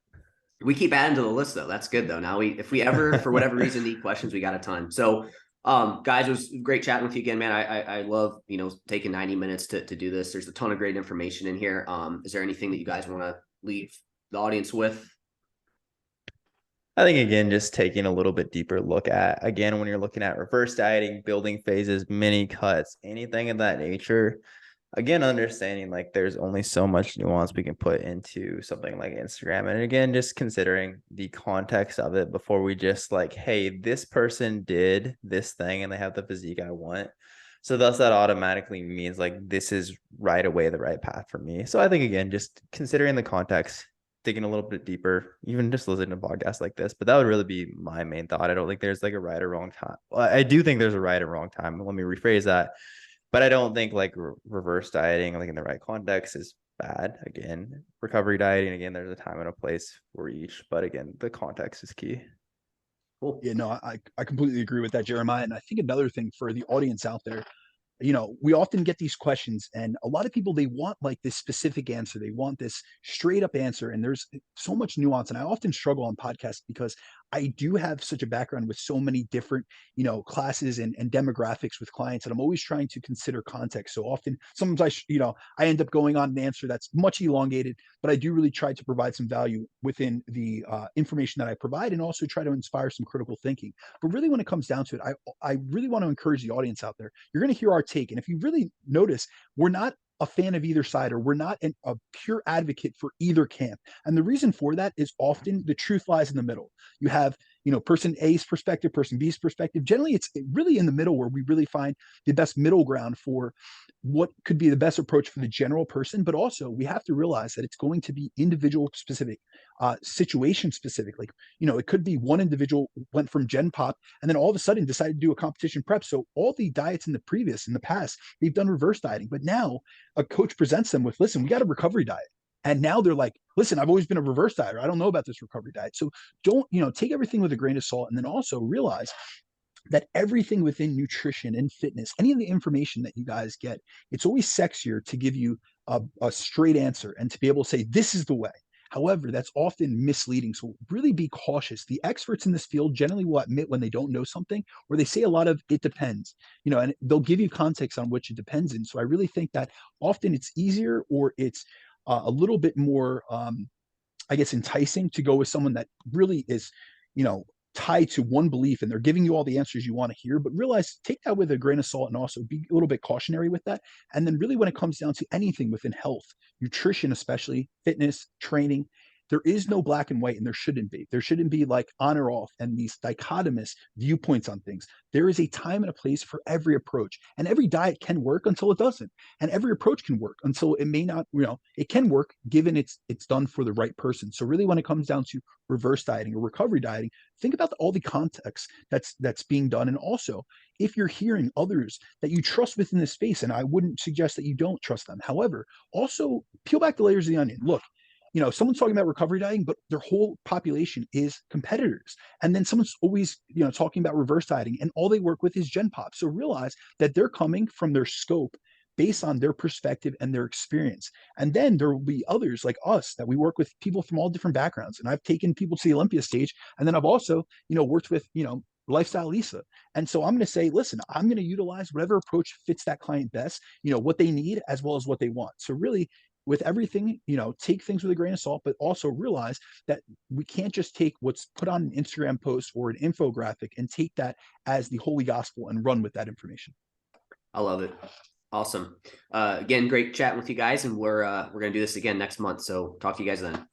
We keep adding to the list though. That's good though. Now if we ever, for whatever reason, need questions, we got a ton. So, guys, it was great chatting with you again, man. I love, taking 90 minutes to do this. There's a ton of great information in here. Is there anything that you guys want to leave the audience with? I think, again, just taking a little bit deeper look at, again, when you're looking at reverse dieting, building phases, mini cuts, anything of that nature, again, understanding like there's only so much nuance we can put into something like Instagram. And again, just considering the context of it before we just like, hey, this person did this thing and they have the physique I want. So thus that automatically means like this is right away the right path for me. So I think, again, just considering the context, digging a little bit deeper, even just listening to podcasts like this. But that would really be my main thought. I don't think there's like a right or wrong time. Well, I do think there's a right or wrong time. Let me rephrase that. But I don't think like reverse dieting, like in the right context, is bad. Again, recovery dieting, again, there's a time and a place for each. But again, the context is key. Cool. Yeah, no, I completely agree with that, Jeremiah. And I think another thing for the audience out there, we often get these questions and a lot of people, they want like this specific answer. They want this straight up answer. And there's so much nuance. And I often struggle on podcasts because I do have such a background with so many different, classes and demographics with clients. And I'm always trying to consider context. So often, sometimes I end up going on an answer that's much elongated, but I do really try to provide some value within the information that I provide and also try to inspire some critical thinking. But really, when it comes down to it, I really want to encourage the audience out there. You're going to hear our take. And if you really notice, we're not a fan of either side, or we're not a pure advocate for either camp. And the reason for that is often the truth lies in the middle. You have person A's perspective, person B's perspective. Generally, it's really in the middle where we really find the best middle ground for what could be the best approach for the general person. But also, we have to realize that it's going to be individual specific, situation specific. Like, it could be one individual went from Gen Pop and then all of a sudden decided to do a competition prep. So all the diets in the past, they've done reverse dieting. But now a coach presents them with, listen, we got a recovery diet. And now they're like, listen, I've always been a reverse dieter. I don't know about this recovery diet. So don't, take everything with a grain of salt. And then also realize that everything within nutrition and fitness, any of the information that you guys get, it's always sexier to give you a straight answer and to be able to say, this is the way. However, that's often misleading. So really be cautious. The experts in this field generally will admit when they don't know something, or they say a lot of it depends, and they'll give you context on which it depends in. So I really think that often it's easier, or it's a little bit more, I guess, enticing to go with someone that really is, tied to one belief and they're giving you all the answers you want to hear. But realize, take that with a grain of salt, and also be a little bit cautionary with that. And then really when it comes down to anything within health, nutrition, especially fitness, training, there is no black and white, and there shouldn't be. There shouldn't be like on or off and these dichotomous viewpoints on things. There is a time and a place for every approach, and every diet can work until it doesn't, and every approach can work until it may not. It can work given it's done for the right person. So really, when it comes down to reverse dieting or recovery dieting, think about all the context that's being done, and also if you're hearing others that you trust within this space, and I wouldn't suggest that you don't trust them. However, also peel back the layers of the onion. Look, someone's talking about recovery dieting, but their whole population is competitors. And then someone's always, talking about reverse dieting, and all they work with is Gen Pop. So realize that they're coming from their scope based on their perspective and their experience. And then there will be others like us that we work with, people from all different backgrounds. And I've taken people to the Olympia stage. And then I've also, worked with, Lifestyle Lisa. And so I'm going to say, listen, I'm going to utilize whatever approach fits that client best, what they need as well as what they want. So really, with everything, take things with a grain of salt, but also realize that we can't just take what's put on an Instagram post or an infographic and take that as the holy gospel and run with that information. I love it. Awesome. Again, great chatting with you guys, and we're going to do this again next month. So talk to you guys then.